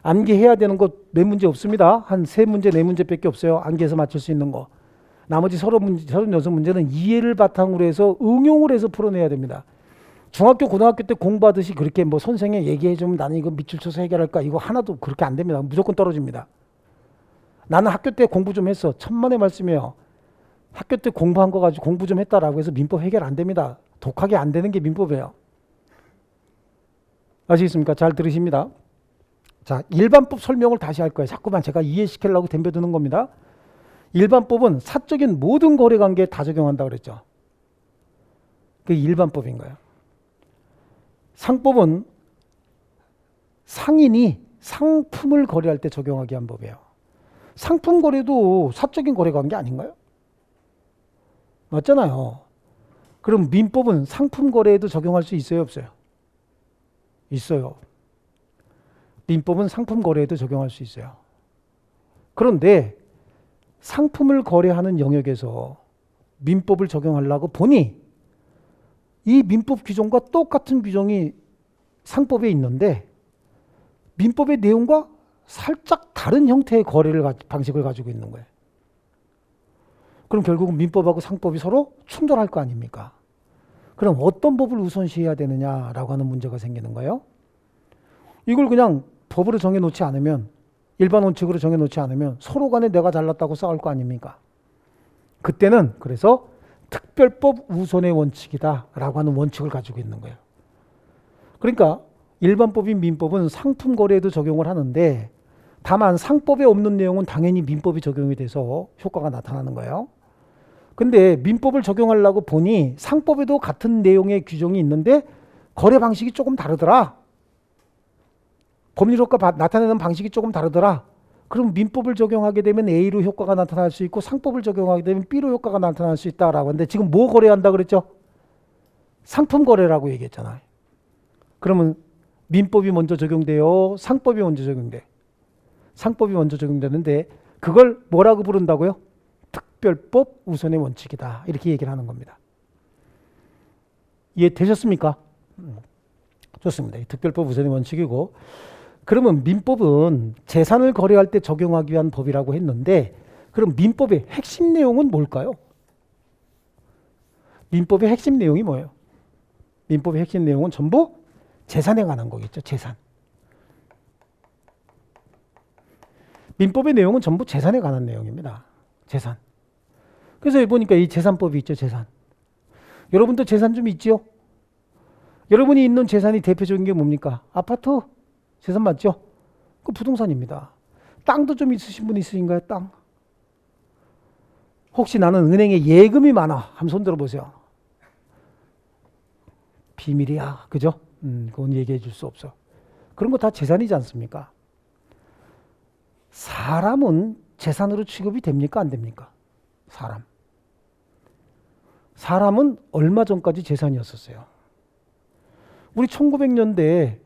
암기해야 되는 거 몇 문제 없습니다. 한 3문제, 4문제밖에 없어요. 암기해서 맞출 수 있는 거. 나머지 36문제는 이해를 바탕으로 해서 응용을 해서 풀어내야 됩니다. 중학교, 고등학교 때 공부하듯이 그렇게 뭐 선생님 얘기해주면 나는 이거 밑줄 쳐서 해결할까, 이거 하나도 그렇게 안 됩니다. 무조건 떨어집니다. 나는 학교 때 공부 좀 했어. 천만의 말씀이에요. 학교 때 공부한 거 가지고 공부 좀 했다라고 해서 민법 해결 안 됩니다. 독하게 안 되는 게 민법이에요. 아시겠습니까? 잘 들으십니다. 자, 일반법 설명을 다시 할 거예요. 자꾸만 제가 이해시키려고 덤벼드는 겁니다. 일반법은 사적인 모든 거래관계에 다 적용한다고 그랬죠. 그게 일반법인 거예요. 상법은 상인이 상품을 거래할 때 적용하기 위한 법이에요. 상품 거래도 사적인 거래관계 아닌가요? 맞잖아요. 그럼 민법은 상품 거래에도 적용할 수 있어요, 없어요? 있어요. 민법은 상품 거래에도 적용할 수 있어요. 그런데 상품을 거래하는 영역에서 민법을 적용하려고 보니 이 민법 규정과 똑같은 규정이 상법에 있는데 민법의 내용과 살짝 다른 형태의 거래를 방식을 가지고 있는 거예요. 그럼 결국은 민법하고 상법이 서로 충돌할 거 아닙니까? 그럼 어떤 법을 우선시해야 되느냐라고 하는 문제가 생기는 거예요. 이걸 그냥 법으로 정해놓지 않으면, 일반 원칙으로 정해놓지 않으면 서로 간에 내가 잘났다고 싸울 거 아닙니까? 그때는 그래서 특별법 우선의 원칙이다 라고 하는 원칙을 가지고 있는 거예요. 그러니까 일반법인 민법은 상품 거래에도 적용을 하는데, 다만 상법에 없는 내용은 당연히 민법이 적용이 돼서 효과가 나타나는 거예요. 근데 민법을 적용하려고 보니 상법에도 같은 내용의 규정이 있는데 거래 방식이 조금 다르더라. 법률 효과 나타내는 방식이 조금 다르더라. 그럼 민법을 적용하게 되면 A로 효과가 나타날 수 있고 상법을 적용하게 되면 B로 효과가 나타날 수 있다라고 하는데 지금 뭐 거래한다 그랬죠? 상품 거래라고 얘기했잖아요. 그러면 민법이 먼저 적용돼요? 상법이 먼저 적용돼? 상법이 먼저 적용되는데 그걸 뭐라고 부른다고요? 특별법 우선의 원칙이다. 이렇게 얘기를 하는 겁니다. 이해되셨습니까? 좋습니다. 특별법 우선의 원칙이고 그러면 민법은 재산을 거래할 때 적용하기 위한 법이라고 했는데 그럼 민법의 핵심 내용은 뭘까요? 민법의 핵심 내용이 뭐예요? 민법의 핵심 내용은 전부 재산에 관한 거겠죠. 재산. 민법의 내용은 전부 재산에 관한 내용입니다. 재산. 그래서 여기 보니까 이 재산법이 있죠. 재산. 여러분도 재산 좀 있지요? 여러분이 있는 재산이 대표적인 게 뭡니까? 아파트 재산 맞죠? 그 부동산입니다. 땅도 좀 있으신 분 있으신가요? 땅. 혹시 나는 은행에 예금이 많아. 한번 손 들어보세요. 비밀이야. 그죠? 그건 얘기해 줄 수 없어. 그런 거 다 재산이지 않습니까? 사람은 재산으로 취급이 됩니까? 안 됩니까? 사람은 얼마 전까지 재산이었었어요. 우리 1900년대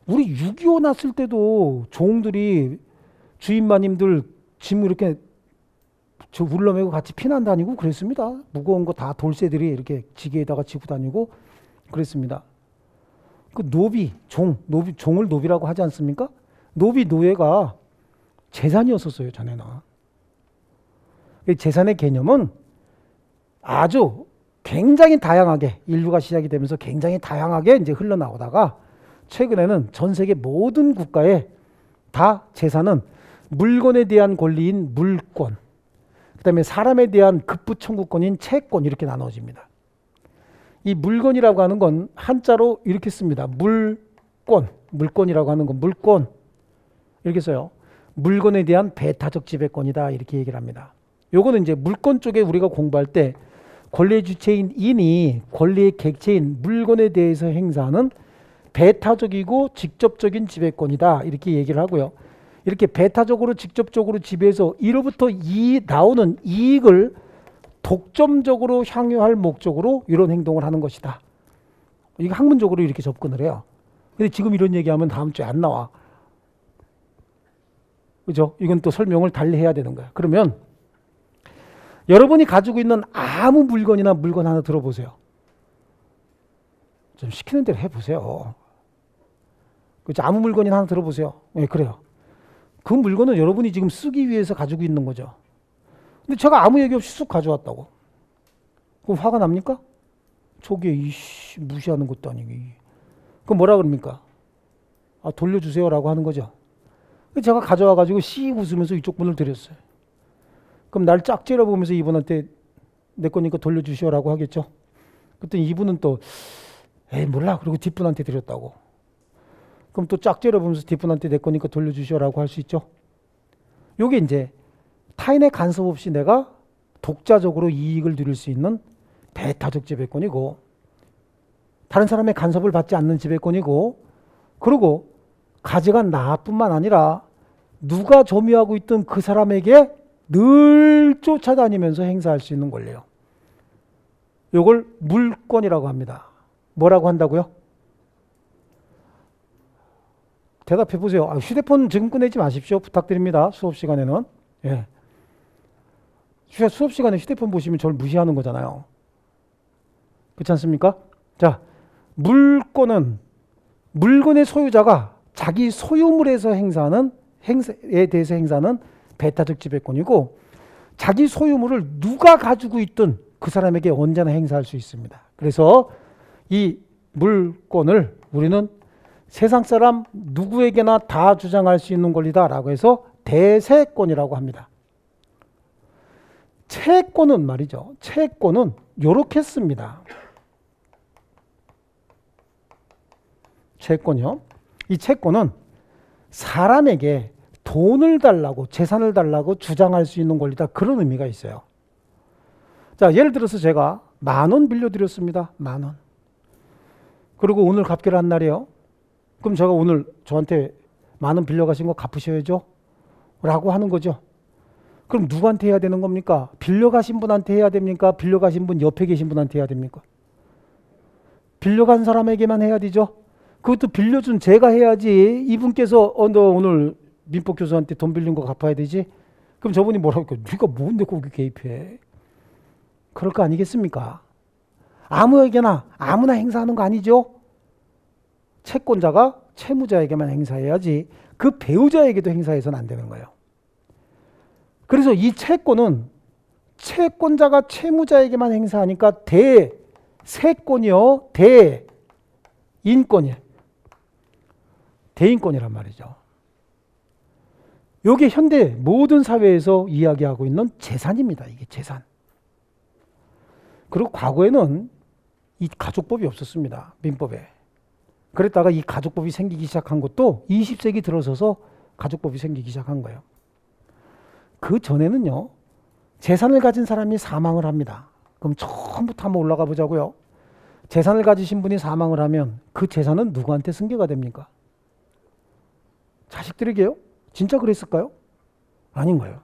우리 6.25 났을 때도 종들이 주인 마님들 짐 이렇게 저 울러매고 같이 피난 다니고 그랬습니다. 무거운 거 다 돌쇠들이 이렇게 지게에다가 지고 다니고 그랬습니다. 그 종을 노비라고 하지 않습니까? 노비 노예가 재산이었었어요, 전에는. 재산의 개념은 아주 굉장히 다양하게 인류가 시작이 되면서 굉장히 다양하게 이제 흘러나오다가 최근에는 전 세계 모든 국가에 다 재산은 물건에 대한 권리인 물권, 그다음에 사람에 대한 급부 청구권인 채권 이렇게 나눠집니다. 이 물건이라고 하는 건 한자로 이렇게 씁니다. 물권이라고 하는 건 물권 이렇게 써요. 물건에 대한 배타적 지배권이다 이렇게 얘기를 합니다. 요거는 이제 물권 쪽에 우리가 공부할 때 권리의 주체인 인이 권리의 객체인 물건에 대해서 행사하는 배타적이고 직접적인 지배권이다 이렇게 얘기를 하고요. 이렇게 배타적으로 직접적으로 지배해서 이로부터 나오는 이익을 독점적으로 향유할 목적으로 이런 행동을 하는 것이다. 이거 학문적으로 이렇게 접근을 해요. 근데 지금 이런 얘기하면 다음 주에 안 나와. 그죠? 이건 또 설명을 달리 해야 되는 거야. 그러면 여러분이 가지고 있는 아무 물건이나 물건 하나 들어보세요. 좀 시키는 대로 해보세요. 그렇죠? 아무 물건이나 하나 들어보세요. 네, 그래요. 그 물건은 여러분이 지금 쓰기 위해서 가지고 있는 거죠. 근데 제가 아무 얘기 없이 쑥 가져왔다고. 그럼 화가 납니까? 저게 무시하는 것도 아니고. 그럼 뭐라 그럽니까? 아, 돌려주세요라고 하는 거죠. 제가 가져와가지고 씩 웃으면서 이쪽 분을 드렸어요. 그럼 날 짝 째려보면서 이분한테 내 거니까 돌려주시오라고 하겠죠. 그랬더니 이분은 또 에이 몰라 그리고 뒷분한테 드렸다고. 그럼 또 짝 째려보면서 뒷분한테 내 거니까 돌려주시오라고 할 수 있죠. 요게 이제 타인의 간섭 없이 내가 독자적으로 이익을 누릴 수 있는 배타적 지배권이고 다른 사람의 간섭을 받지 않는 지배권이고 그리고 가져간 나뿐만 아니라 누가 점유하고 있던 그 사람에게 늘 쫓아다니면서 행사할 수 있는 권리예요. 이걸 물권이라고 합니다. 뭐라고 한다고요? 대답해 보세요. 휴대폰 지금 꺼내지 마십시오. 부탁드립니다. 수업 시간에는. 예. 수업 시간에 휴대폰 보시면 저를 무시하는 거잖아요. 그렇지 않습니까? 자, 물권은 물건의 소유자가 자기 소유물에서 행사에 대해서 행사하는 배타적 지배권이고 자기 소유물을 누가 가지고 있든 그 사람에게 언제나 행사할 수 있습니다. 그래서 이 물권을 우리는 세상 사람 누구에게나 다 주장할 수 있는 권리다라고 해서 대세권이라고 합니다. 채권은 말이죠. 채권은 이렇게 씁니다. 채권이요. 이 채권은 사람에게 돈을 달라고 재산을 달라고 주장할 수 있는 권리다. 그런 의미가 있어요. 자, 예를 들어서 제가 10,000원 빌려드렸습니다. 10,000원. 그리고 오늘 갚기로 한 날이에요. 그럼 제가 오늘 저한테 10,000원 빌려가신 거 갚으셔야죠. 라고 하는 거죠. 그럼 누구한테 해야 되는 겁니까? 빌려가신 분한테 해야 됩니까? 빌려가신 분 옆에 계신 분한테 해야 됩니까? 빌려간 사람에게만 해야 되죠. 그것도 빌려준 제가 해야지. 이분께서 너 오늘 민법 교수한테 돈 빌린 거 갚아야 되지. 그럼 저분이 뭐라고 할까요? 네가 뭔데 거기 개입해. 그럴 거 아니겠습니까? 아무에게나 아무나 행사하는 거 아니죠. 채권자가 채무자에게만 행사해야지 그 배우자에게도 행사해서는 안 되는 거예요. 그래서 이 채권은 채권자가 채무자에게만 행사하니까 대세권이요, 대인권이에요. 대인권이란 말이죠. 이게 현대 모든 사회에서 이야기하고 있는 재산입니다. 이게 재산. 그리고 과거에는 이 가족법이 없었습니다. 민법에. 그랬다가 이 가족법이 생기기 시작한 것도 20세기 들어서서 가족법이 생기기 시작한 거예요. 그 전에는요, 재산을 가진 사람이 사망을 합니다. 그럼 처음부터 한번 올라가 보자고요. 재산을 가지신 분이 사망을 하면 그 재산은 누구한테 승계가 됩니까? 자식들에게요? 진짜 그랬을까요? 아닌 거예요.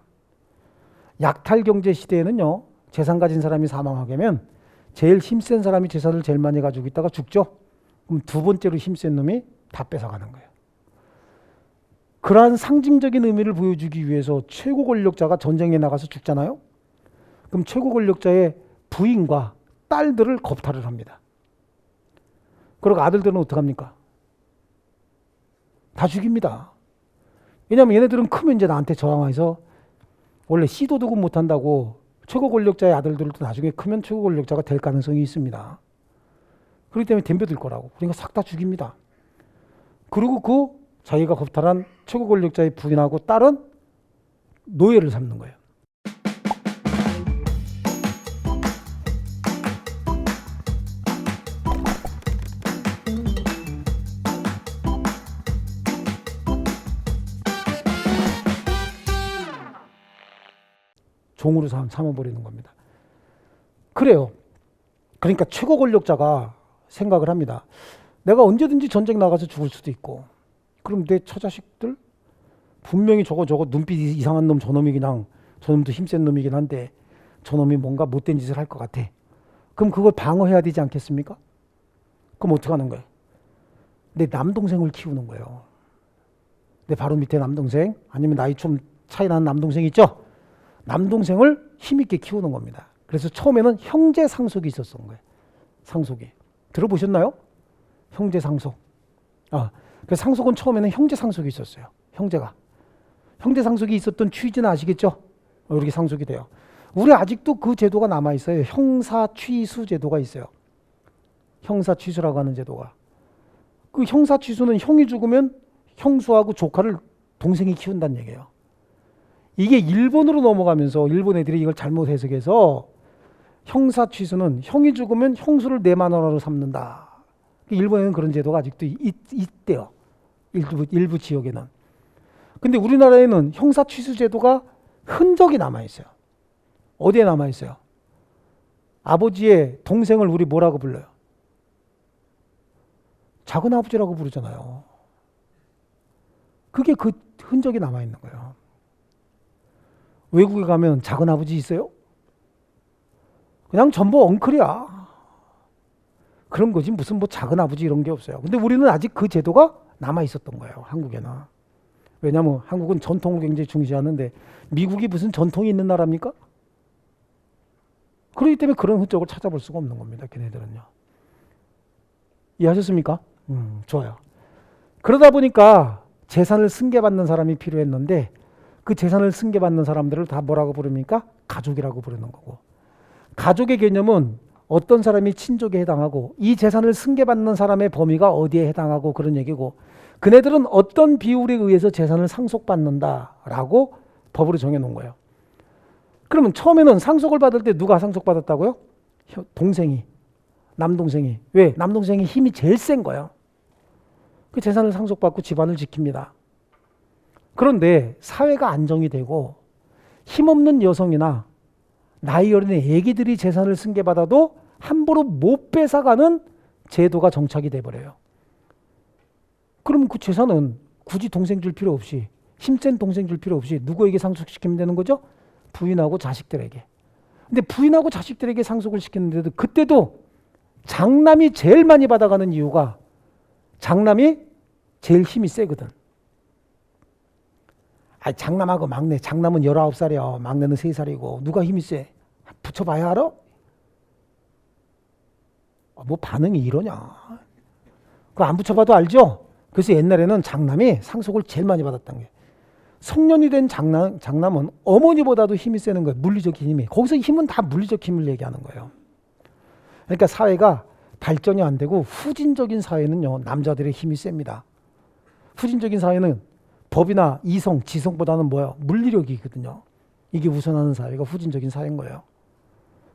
약탈 경제 시대에는요, 재산 가진 사람이 사망하게 하면 제일 힘센 사람이 재산을 제일 많이 가지고 있다가 죽죠. 그럼 두 번째로 힘센 놈이 다 뺏어가는 거예요. 그러한 상징적인 의미를 보여주기 위해서 최고 권력자가 전쟁에 나가서 죽잖아요. 그럼 최고 권력자의 부인과 딸들을 겁탈을 합니다. 그리고 아들들은 어떡합니까? 다 죽입니다. 왜냐하면 얘네들은 크면 이제 나한테 저항해서 원래 씨도 두고 못한다고 최고 권력자의 아들들도 나중에 크면 최고 권력자가 될 가능성이 있습니다. 그렇기 때문에 덤벼들 거라고. 그러니까 싹 다 죽입니다. 그리고 그 자기가 겁탈한 최고 권력자의 부인하고 딸은 노예를 삼는 거예요. 종으로 삼아버리는 겁니다. 그래요. 그러니까 최고 권력자가 생각을 합니다. 내가 언제든지 전쟁 나가서 죽을 수도 있고, 그럼 내 처자식들 분명히 저거 눈빛 이상한 놈 저놈이 그냥 저놈도 힘센 놈이긴 한데 저놈이 뭔가 못된 짓을 할 것 같아. 그럼 그걸 방어해야 되지 않겠습니까? 그럼 어떻게 하는 거예요? 내 남동생을 키우는 거예요. 내 바로 밑에 남동생 아니면 나이 좀 차이 나는 남동생 있죠? 남동생을 힘있게 키우는 겁니다. 그래서 처음에는 형제 상속이 있었던 거예요. 상속이. 들어보셨나요? 형제 상속. 그 상속은 처음에는 형제 상속이 있었어요. 형제가. 형제 상속이 있었던 취지는 아시겠죠? 이렇게 상속이 돼요. 우리 아직도 그 제도가 남아있어요. 형사 취수 제도가 있어요. 형사 취수라고 하는 제도가. 그 형사 취수는 형이 죽으면 형수하고 조카를 동생이 키운다는 얘기예요. 이게 일본으로 넘어가면서 일본 애들이 이걸 잘못 해석해서 형사 취수는 형이 죽으면 형수를 내만원으로 삼는다. 일본에는 그런 제도가 아직도 있대요. 일부 지역에는. 근데 우리나라에는 형사 취수 제도가 흔적이 남아있어요. 어디에 남아있어요? 아버지의 동생을 우리 뭐라고 불러요? 작은 아버지라고 부르잖아요. 그게 그 흔적이 남아있는 거예요. 외국에 가면 작은 아버지 있어요? 그냥 전부 엉클이야. 그런 거지 무슨 뭐 작은 아버지 이런 게 없어요. 근데 우리는 아직 그 제도가 남아 있었던 거예요. 한국에는. 왜냐하면 한국은 전통을 굉장히 중시하는데 미국이 무슨 전통이 있는 나라입니까? 그렇기 때문에 그런 흔적을 찾아볼 수가 없는 겁니다. 걔네들은요. 이해하셨습니까? 좋아요. 그러다 보니까 재산을 승계받는 사람이 필요했는데 그 재산을 승계받는 사람들을 다 뭐라고 부릅니까? 가족이라고 부르는 거고. 가족의 개념은 어떤 사람이 친족에 해당하고 이 재산을 승계받는 사람의 범위가 어디에 해당하고 그런 얘기고 그네들은 어떤 비율에 의해서 재산을 상속받는다라고 법으로 정해놓은 거예요. 그러면 처음에는 상속을 받을 때 누가 상속받았다고요? 동생이, 남동생이. 왜? 남동생이 힘이 제일 센 거예요. 그 재산을 상속받고 집안을 지킵니다. 그런데 사회가 안정이 되고 힘없는 여성이나 나이 어린 애기들이 재산을 승계받아도 함부로 못 뺏어가는 제도가 정착이 돼버려요. 그럼 그 재산은 굳이 동생 줄 필요 없이, 힘센 동생 줄 필요 없이 누구에게 상속시키면 되는 거죠? 부인하고 자식들에게. 근데 부인하고 자식들에게 상속을 시켰는데도 그때도 장남이 제일 많이 받아가는 이유가 장남이 제일 힘이 세거든. 장남하고 막내, 장남은 19살이야. 막내는 3살이고 누가 힘이 세? 붙여봐야 알아? 뭐 반응이 이러냐. 그거 안 붙여봐도 알죠? 그래서 옛날에는 장남이 상속을 제일 많이 받았다는 게. 성년이 된 장남은 어머니보다도 힘이 세는 거예요. 물리적 힘이. 거기서 힘은 다 물리적 힘을 얘기하는 거예요. 그러니까 사회가 발전이 안 되고 후진적인 사회는요, 남자들의 힘이 셉니다. 후진적인 사회는 법이나 이성, 지성보다는 뭐야? 물리력이거든요. 이게 우선하는 사회가 후진적인 사회인 거예요.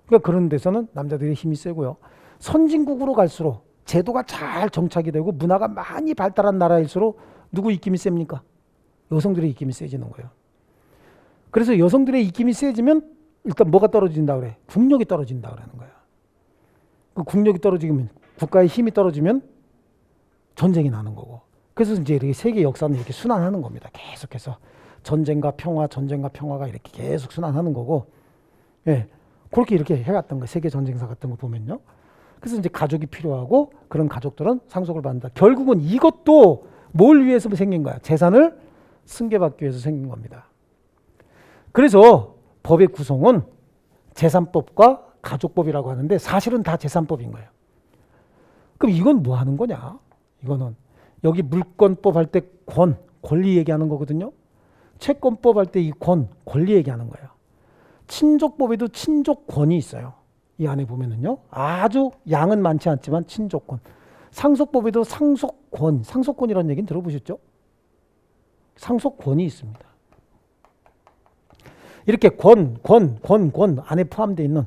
그러니까 그런 데서는 남자들의 힘이 세고요. 선진국으로 갈수록 제도가 잘 정착이 되고 문화가 많이 발달한 나라일수록 누구 입김이 셉니까? 여성들의 입김이 세지는 거예요. 그래서 여성들의 입김이 세지면 일단 뭐가 떨어진다 그래? 국력이 떨어진다 그러는 거예요. 그 국력이 떨어지면 국가의 힘이 떨어지면 전쟁이 나는 거고. 그래서 이제 이렇게 세계 역사는 이렇게 순환하는 겁니다. 계속해서 전쟁과 평화가 이렇게 계속 순환하는 거고, 예, 그렇게 이렇게 해왔던 거예요. 세계 전쟁사 같은 거 보면요. 그래서 이제 가족이 필요하고 그런 가족들은 상속을 받는다. 결국은 이것도 뭘 위해서 생긴 거야? 재산을 승계받기 위해서 생긴 겁니다. 그래서 법의 구성은 재산법과 가족법이라고 하는데 사실은 다 재산법인 거예요. 그럼 이건 뭐 하는 거냐? 이거는 여기 물권법 할 때 권리 얘기하는 거거든요. 채권법 할 때 이 권리 얘기하는 거예요. 친족법에도 친족권이 있어요. 이 안에 보면은요. 아주 양은 많지 않지만 친족권. 상속법에도 상속권이라는 얘기는 들어보셨죠? 상속권이 있습니다. 이렇게 권 안에 포함되어 있는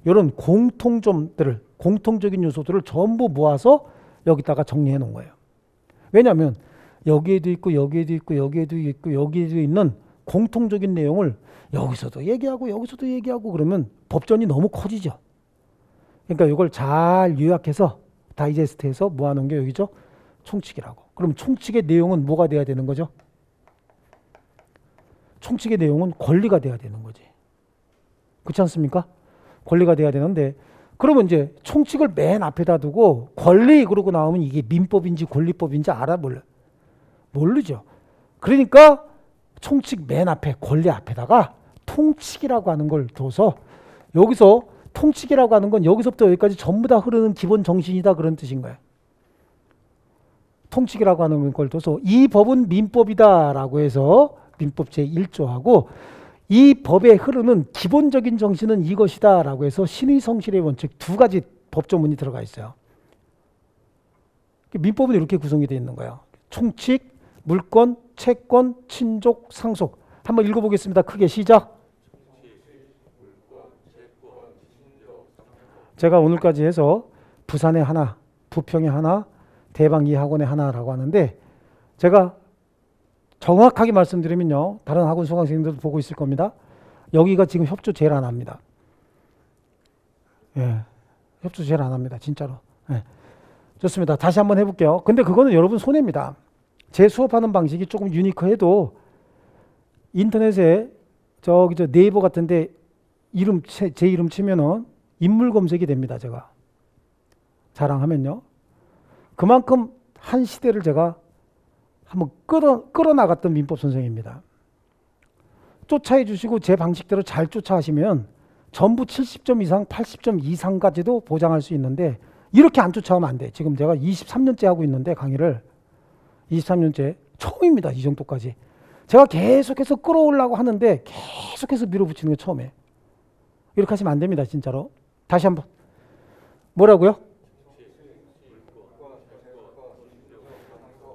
이런 공통적인 요소들을 전부 모아서 여기다가 정리해 놓은 거예요. 왜냐하면 여기에도 있고 여기에도 있고 여기에도 있고 여기에도 있는 공통적인 내용을 여기서도 얘기하고 그러면 법전이 너무 커지죠. 그러니까 이걸 잘 요약해서 다이제스트해서 모아놓은 게 여기죠. 총칙이라고. 그럼 총칙의 내용은 뭐가 돼야 되는 거죠? 총칙의 내용은 권리가 돼야 되는 거지. 그렇지 않습니까? 권리가 돼야 되는데, 그러면 이제 총칙을 맨 앞에다 두고 권리 그러고 나오면 이게 민법인지 권리법인지 알아? 모르죠. 그러니까 총칙 맨 앞에, 권리 앞에다가 통칙이라고 하는 걸 둬서, 여기서 통칙이라고 하는 건 여기서부터 여기까지 전부 다 흐르는 기본 정신이다 그런 뜻인 거예요. 통칙이라고 하는 걸 둬서 이 법은 민법이다라고 해서 민법 제1조하고 이 법에 흐르는 기본적인 정신은 이것이다라고 해서 신의성실의 원칙 두 가지 법조문이 들어가 있어요. 민법은 이렇게 구성이 되어 있는 거예요. 총칙, 물권, 채권, 친족, 상속. 한번 읽어보겠습니다. 크게 시작. 제가 오늘까지 해서 부산에 하나, 부평에 하나, 대방 2학원에 하나라고 하는데, 제가 정확하게 말씀드리면요, 다른 학원 수강생들도 보고 있을 겁니다. 여기가 지금 협조 제일 안 합니다. 예, 협조 제일 안 합니다. 진짜로. 예. 좋습니다. 다시 한번 해볼게요. 근데 그거는 여러분 손해입니다. 제 수업하는 방식이 조금 유니크해도 인터넷에 저 네이버 같은데 제 이름 치면은 인물 검색이 됩니다. 제가 자랑하면요. 그만큼 한 시대를 제가 한번 끌어나갔던 민법 선생입니다. 쫓아해 주시고 제 방식대로 잘 쫓아하시면 전부 70점 이상, 80점 이상까지도 보장할 수 있는데, 이렇게 안 쫓아오면 안 돼. 지금 제가 23년째 하고 있는데, 강의를 23년째 처음입니다. 이 정도까지. 제가 계속해서 끌어오려고 하는데 계속해서 밀어붙이는 게 처음이에요. 이렇게 하시면 안 됩니다. 진짜로. 다시 한번. 뭐라고요?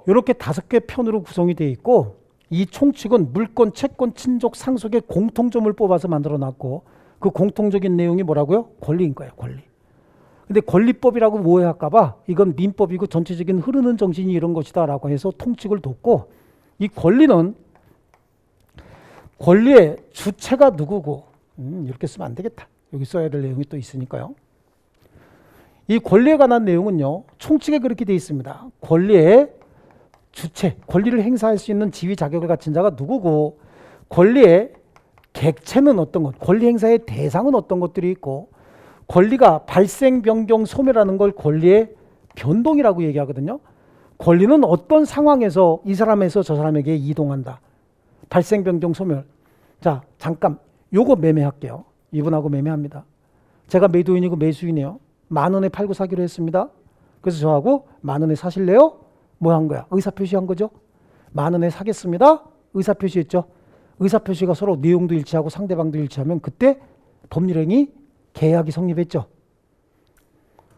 이렇게 5개 편으로 구성이 되어 있고, 이 총칙은 물권, 채권, 친족, 상속의 공통점을 뽑아서 만들어 놨고, 그 공통적인 내용이 뭐라고요? 권리인 거예요. 권리. 근데 권리법이라고 오해할까봐 이건 민법이고 전체적인 흐르는 정신이 이런 것이다 라고 해서 통칙을 뒀고, 이 권리는 권리의 주체가 누구고 이렇게 쓰면 안 되겠다. 여기 써야 될 내용이 또 있으니까요. 이 권리에 관한 내용은요, 총칙에 그렇게 되어 있습니다. 권리의 주체, 권리를 행사할 수 있는 지위 자격을 갖춘 자가 누구고, 권리의 객체는 어떤 것, 권리 행사의 대상은 어떤 것들이 있고, 권리가 발생, 변경, 소멸하는 걸 권리의 변동이라고 얘기하거든요. 권리는 어떤 상황에서 이 사람에서 저 사람에게 이동한다. 발생, 변경, 소멸. 자, 잠깐 요거 매매할게요. 이분하고 매매합니다. 제가 매도인이고 매수인이에요. 10,000원에 팔고 사기로 했습니다. 그래서 저하고 10,000원에 사실래요? 뭐 한 거야? 의사표시한 거죠. 10,000원에 사겠습니다. 의사표시했죠. 의사표시가 서로 내용도 일치하고 상대방도 일치하면 그때 법률행위 계약이 성립했죠.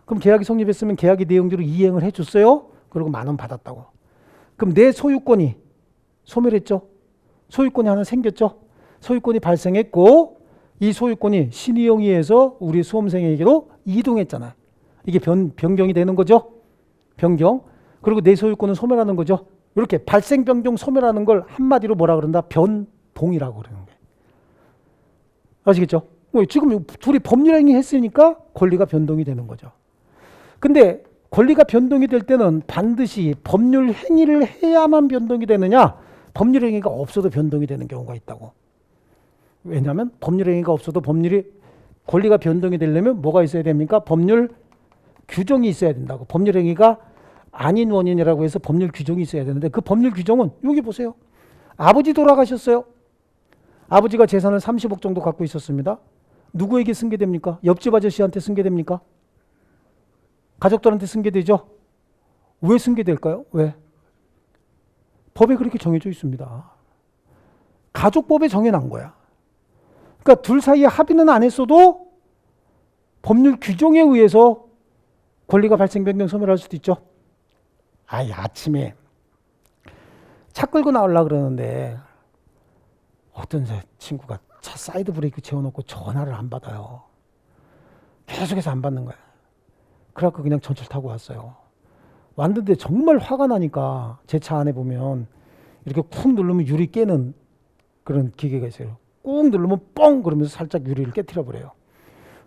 그럼 계약이 성립했으면 계약의 내용대로 이행을 해줬어요. 그리고 10,000원 받았다고. 그럼 내 소유권이 소멸했죠. 소유권이 하나 생겼죠. 소유권이 발생했고 이 소유권이 신의영위에서 우리 수험생에게로 이동했잖아요. 이게 변경이 되는 거죠. 변경. 그리고 내 소유권은 소멸하는 거죠. 이렇게 발생, 변경, 소멸하는 걸 한마디로 뭐라 그런다? 변동이라고 그러는 거예요. 아시겠죠? 지금 둘이 법률행위 했으니까 권리가 변동이 되는 거죠. 근데 권리가 변동이 될 때는 반드시 법률 행위를 해야만 변동이 되느냐? 법률 행위가 없어도 변동이 되는 경우가 있다고. 왜냐하면 법률 행위가 없어도 권리가 변동이 되려면 뭐가 있어야 됩니까? 법률 규정이 있어야 된다고. 법률 행위가 아닌 원인이라고 해서 법률 규정이 있어야 되는데 그 법률 규정은 여기 보세요. 아버지 돌아가셨어요. 아버지가 재산을 30억 정도 갖고 있었습니다. 누구에게 승계됩니까? 옆집 아저씨한테 승계됩니까? 가족들한테 승계되죠? 왜 승계될까요? 왜? 법에 그렇게 정해져 있습니다. 가족법에 정해놓은 거야. 그러니까 둘 사이에 합의는 안 했어도 법률 규정에 의해서 권리가 발생, 변경, 소멸할 수도 있죠. 아침에 차 끌고 나오려고 그러는데 어떤 친구가 차 사이드 브레이크 채워놓고 전화를 안 받아요. 계속해서 안 받는 거야. 그래갖고 그냥 전철 타고 왔어요. 왔는데 정말 화가 나니까 제 차 안에 보면 이렇게 쿵 누르면 유리 깨는 그런 기계가 있어요. 꾹 누르면 뻥 그러면서 살짝 유리를 깨트려 버려요.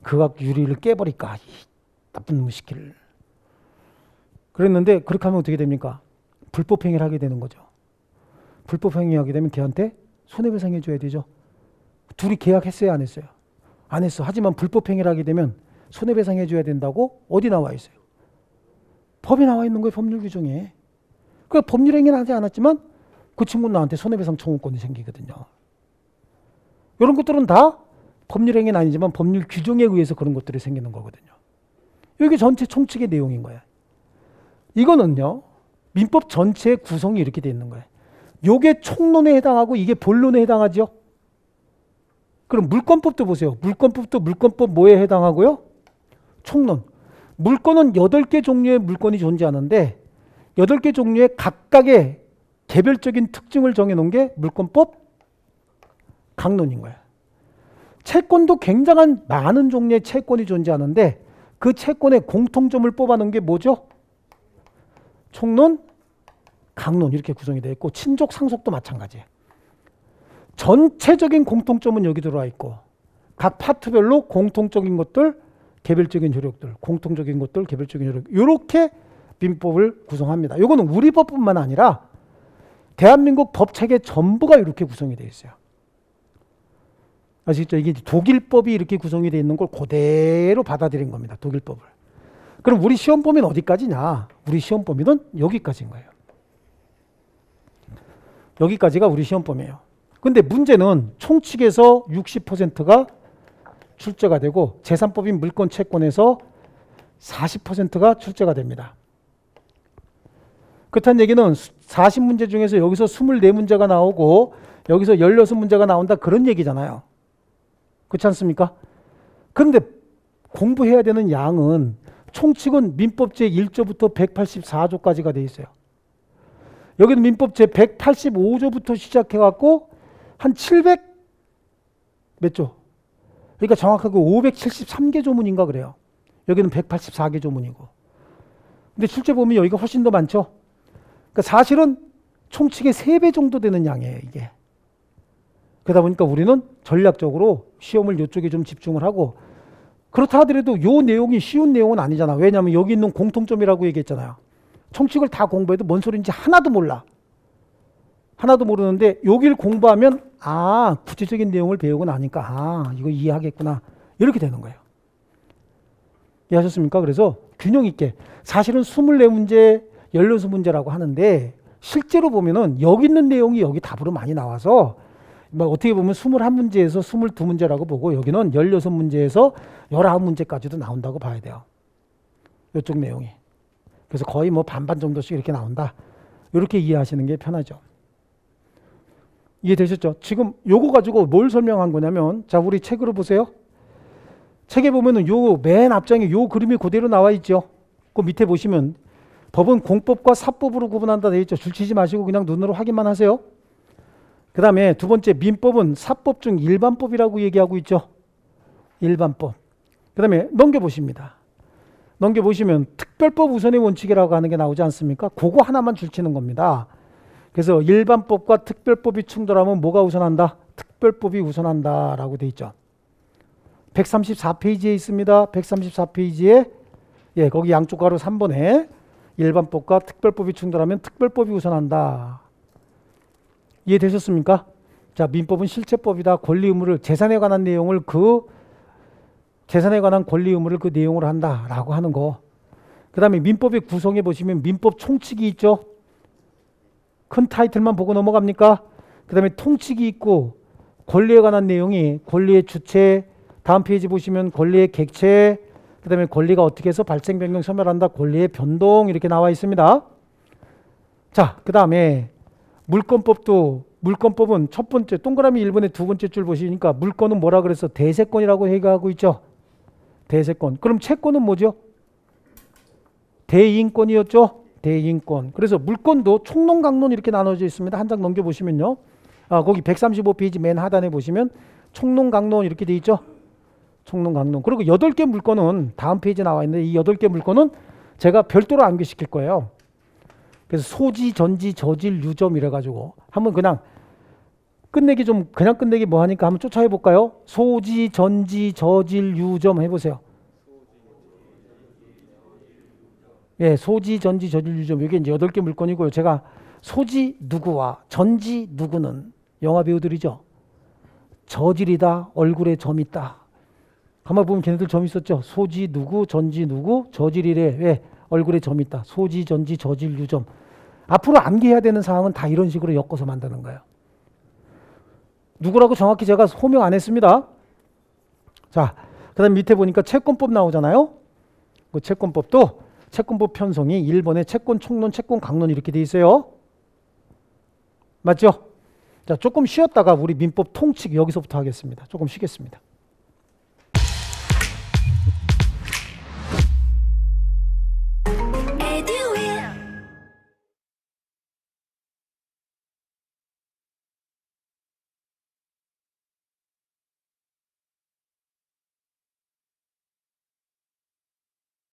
그가 유리를 깨버릴까? 이 나쁜 놈의 시키를. 그랬는데 그렇게 하면 어떻게 됩니까? 불법행위를 하게 되는 거죠. 불법행위하게 되면 걔한테 손해배상 해줘야 되죠. 둘이 계약했어요? 안 했어요? 안 했어. 하지만 불법행위를 하게 되면 손해배상 해줘야 된다고 어디 나와 있어요? 법에 나와 있는 거예요. 법률 규정에. 그러니까 법률행위는 하지 않았지만 그 친구는 나한테 손해배상 청구권이 생기거든요. 이런 것들은 다 법률행위는 아니지만 법률 규정에 의해서 그런 것들이 생기는 거거든요. 이게 전체 총칙의 내용인 거예요. 이거는요. 민법 전체의 구성이 이렇게 돼 있는 거예요. 이게 총론에 해당하고 이게 본론에 해당하죠. 그럼 물권법도 보세요. 물권법 뭐에 해당하고요? 총론. 물권은 8개 종류의 물권이 존재하는데 8개 종류의 각각의 개별적인 특징을 정해놓은 게 물권법 강론인 거예요. 채권도 굉장한 많은 종류의 채권이 존재하는데 그 채권의 공통점을 뽑아놓은 게 뭐죠? 총론, 강론 이렇게 구성이 되어 있고 친족, 상속도 마찬가지예요. 전체적인 공통점은 여기 들어와 있고 각 파트별로 공통적인 것들, 개별적인 효력들, 공통적인 것들, 개별적인 효력 이렇게 민법을 구성합니다. 이거는 우리 법뿐만 아니라 대한민국 법체계 전부가 이렇게 구성이 되어 있어요. 아시겠죠? 이게 독일법이 이렇게 구성이 되어 있는 걸 그대로 받아들인 겁니다. 독일법을. 그럼 우리 시험 범위는 어디까지냐? 우리 시험 범위는 여기까지인 거예요. 여기까지가 우리 시험 범위예요. 근데 문제는 총칙에서 60%가 출제가 되고 재산법인 물권 채권에서 40%가 출제가 됩니다. 그렇다는 얘기는 40문제 중에서 여기서 24문제가 나오고 여기서 16문제가 나온다 그런 얘기잖아요. 그렇지 않습니까? 그런데 공부해야 되는 양은 총칙은 민법 제1조부터 184조까지가 돼 있어요. 여기는 민법 제185조부터 시작해갖고 한 700 몇 조? 그러니까 정확하게 573개 조문인가 그래요. 여기는 184개 조문이고. 근데 실제 보면 여기가 훨씬 더 많죠. 그러니까 사실은 총칙의 3배 정도 되는 양이에요, 이게. 그러다 보니까 우리는 전략적으로 시험을 이쪽에 좀 집중을 하고, 그렇다 하더라도 요 내용이 쉬운 내용은 아니잖아. 왜냐하면 여기 있는 공통점이라고 얘기했잖아요. 총칙을 다 공부해도 뭔 소리인지 하나도 몰라. 하나도 모르는데 여기를 공부하면 구체적인 내용을 배우고 나니까 이거 이해하겠구나. 이렇게 되는 거예요. 이해하셨습니까? 그래서 균형 있게. 사실은 24문제, 16문제라고 하는데 실제로 보면은 여기 있는 내용이 여기 답으로 많이 나와서 어떻게 보면 21문제에서 22문제라고 보고 여기는 16문제에서 19문제까지도 나온다고 봐야 돼요. 이쪽 내용이. 그래서 거의 뭐 반반 정도씩 이렇게 나온다. 이렇게 이해하시는 게 편하죠. 이해되셨죠? 지금 요거 가지고 뭘 설명한 거냐면, 자, 우리 책으로 보세요. 책에 보면은 요 맨 앞장에 요 그림이 그대로 나와 있죠. 그 밑에 보시면 법은 공법과 사법으로 구분한다 되어 있죠. 줄치지 마시고 그냥 눈으로 확인만 하세요. 그 다음에 두 번째, 민법은 사법 중 일반법이라고 얘기하고 있죠. 일반법. 그 다음에 넘겨보십니다. 넘겨보시면 특별법 우선의 원칙이라고 하는 게 나오지 않습니까? 그거 하나만 줄치는 겁니다. 그래서 일반법과 특별법이 충돌하면 뭐가 우선한다? 특별법이 우선한다 라고 돼 있죠. 134페이지에 있습니다. 134페이지에 거기 양쪽 가로 3번에 일반법과 특별법이 충돌하면 특별법이 우선한다. 이해되셨습니까? 자, 민법은 실체법이다. 권리 의무를, 재산에 관한 내용을 재산에 관한 권리 의무를 그 내용으로 한다라고 하는 거. 그 다음에 민법의 구성에 보시면 민법 총칙이 있죠. 큰 타이틀만 보고 넘어갑니까? 그 다음에 통칙이 있고, 권리에 관한 내용이 권리의 주체, 다음 페이지 보시면 권리의 객체, 그 다음에 권리가 어떻게 해서 발생, 변경, 소멸한다, 권리의 변동 이렇게 나와 있습니다. 자, 그 다음에 물권법은 첫 번째 동그라미 1번의 두 번째 줄 보시니까 물권은 뭐라 그래서 대세권이라고 얘기하고 있죠. 대세권. 그럼 채권은 뭐죠? 대인권이었죠. 대인권. 그래서 물권도 총론 강론 이렇게 나눠져 있습니다. 한 장 넘겨보시면요. 거기 135페이지 맨 하단에 보시면 총론 강론 이렇게 돼 있죠. 총론 강론. 그리고 8개 물권은 다음 페이지에 나와 있는데 이 8개 물권은 제가 별도로 암기시킬 거예요. 그래서 소지, 전지, 저질, 유점 이래가지고 한번 그냥 끝내기 뭐 하니까 한번 쫓아해 볼까요? 소지, 전지, 저질, 유점 해보세요. 소지, 전지, 저질, 유점. 이게 이제 8개 물건이고요. 제가 소지 누구와 전지 누구는 영화 배우들이죠. 저질이다, 얼굴에 점 있다. 가만 보면 걔네들 점 있었죠. 소지 누구, 전지 누구, 저질이래. 왜? 얼굴에 점 있다. 소지, 전지, 저질, 유점. 앞으로 암기해야 되는 사항은 다 이런 식으로 엮어서 만드는 거예요. 누구라고 정확히 제가 호명 안 했습니다. 자, 그 다음 밑에 보니까 채권법 나오잖아요. 그 채권법도 채권법 편성이 1번에 채권 총론, 채권 강론 이렇게 돼 있어요. 맞죠? 자, 조금 쉬었다가 우리 민법 통칙 여기서부터 하겠습니다. 조금 쉬겠습니다.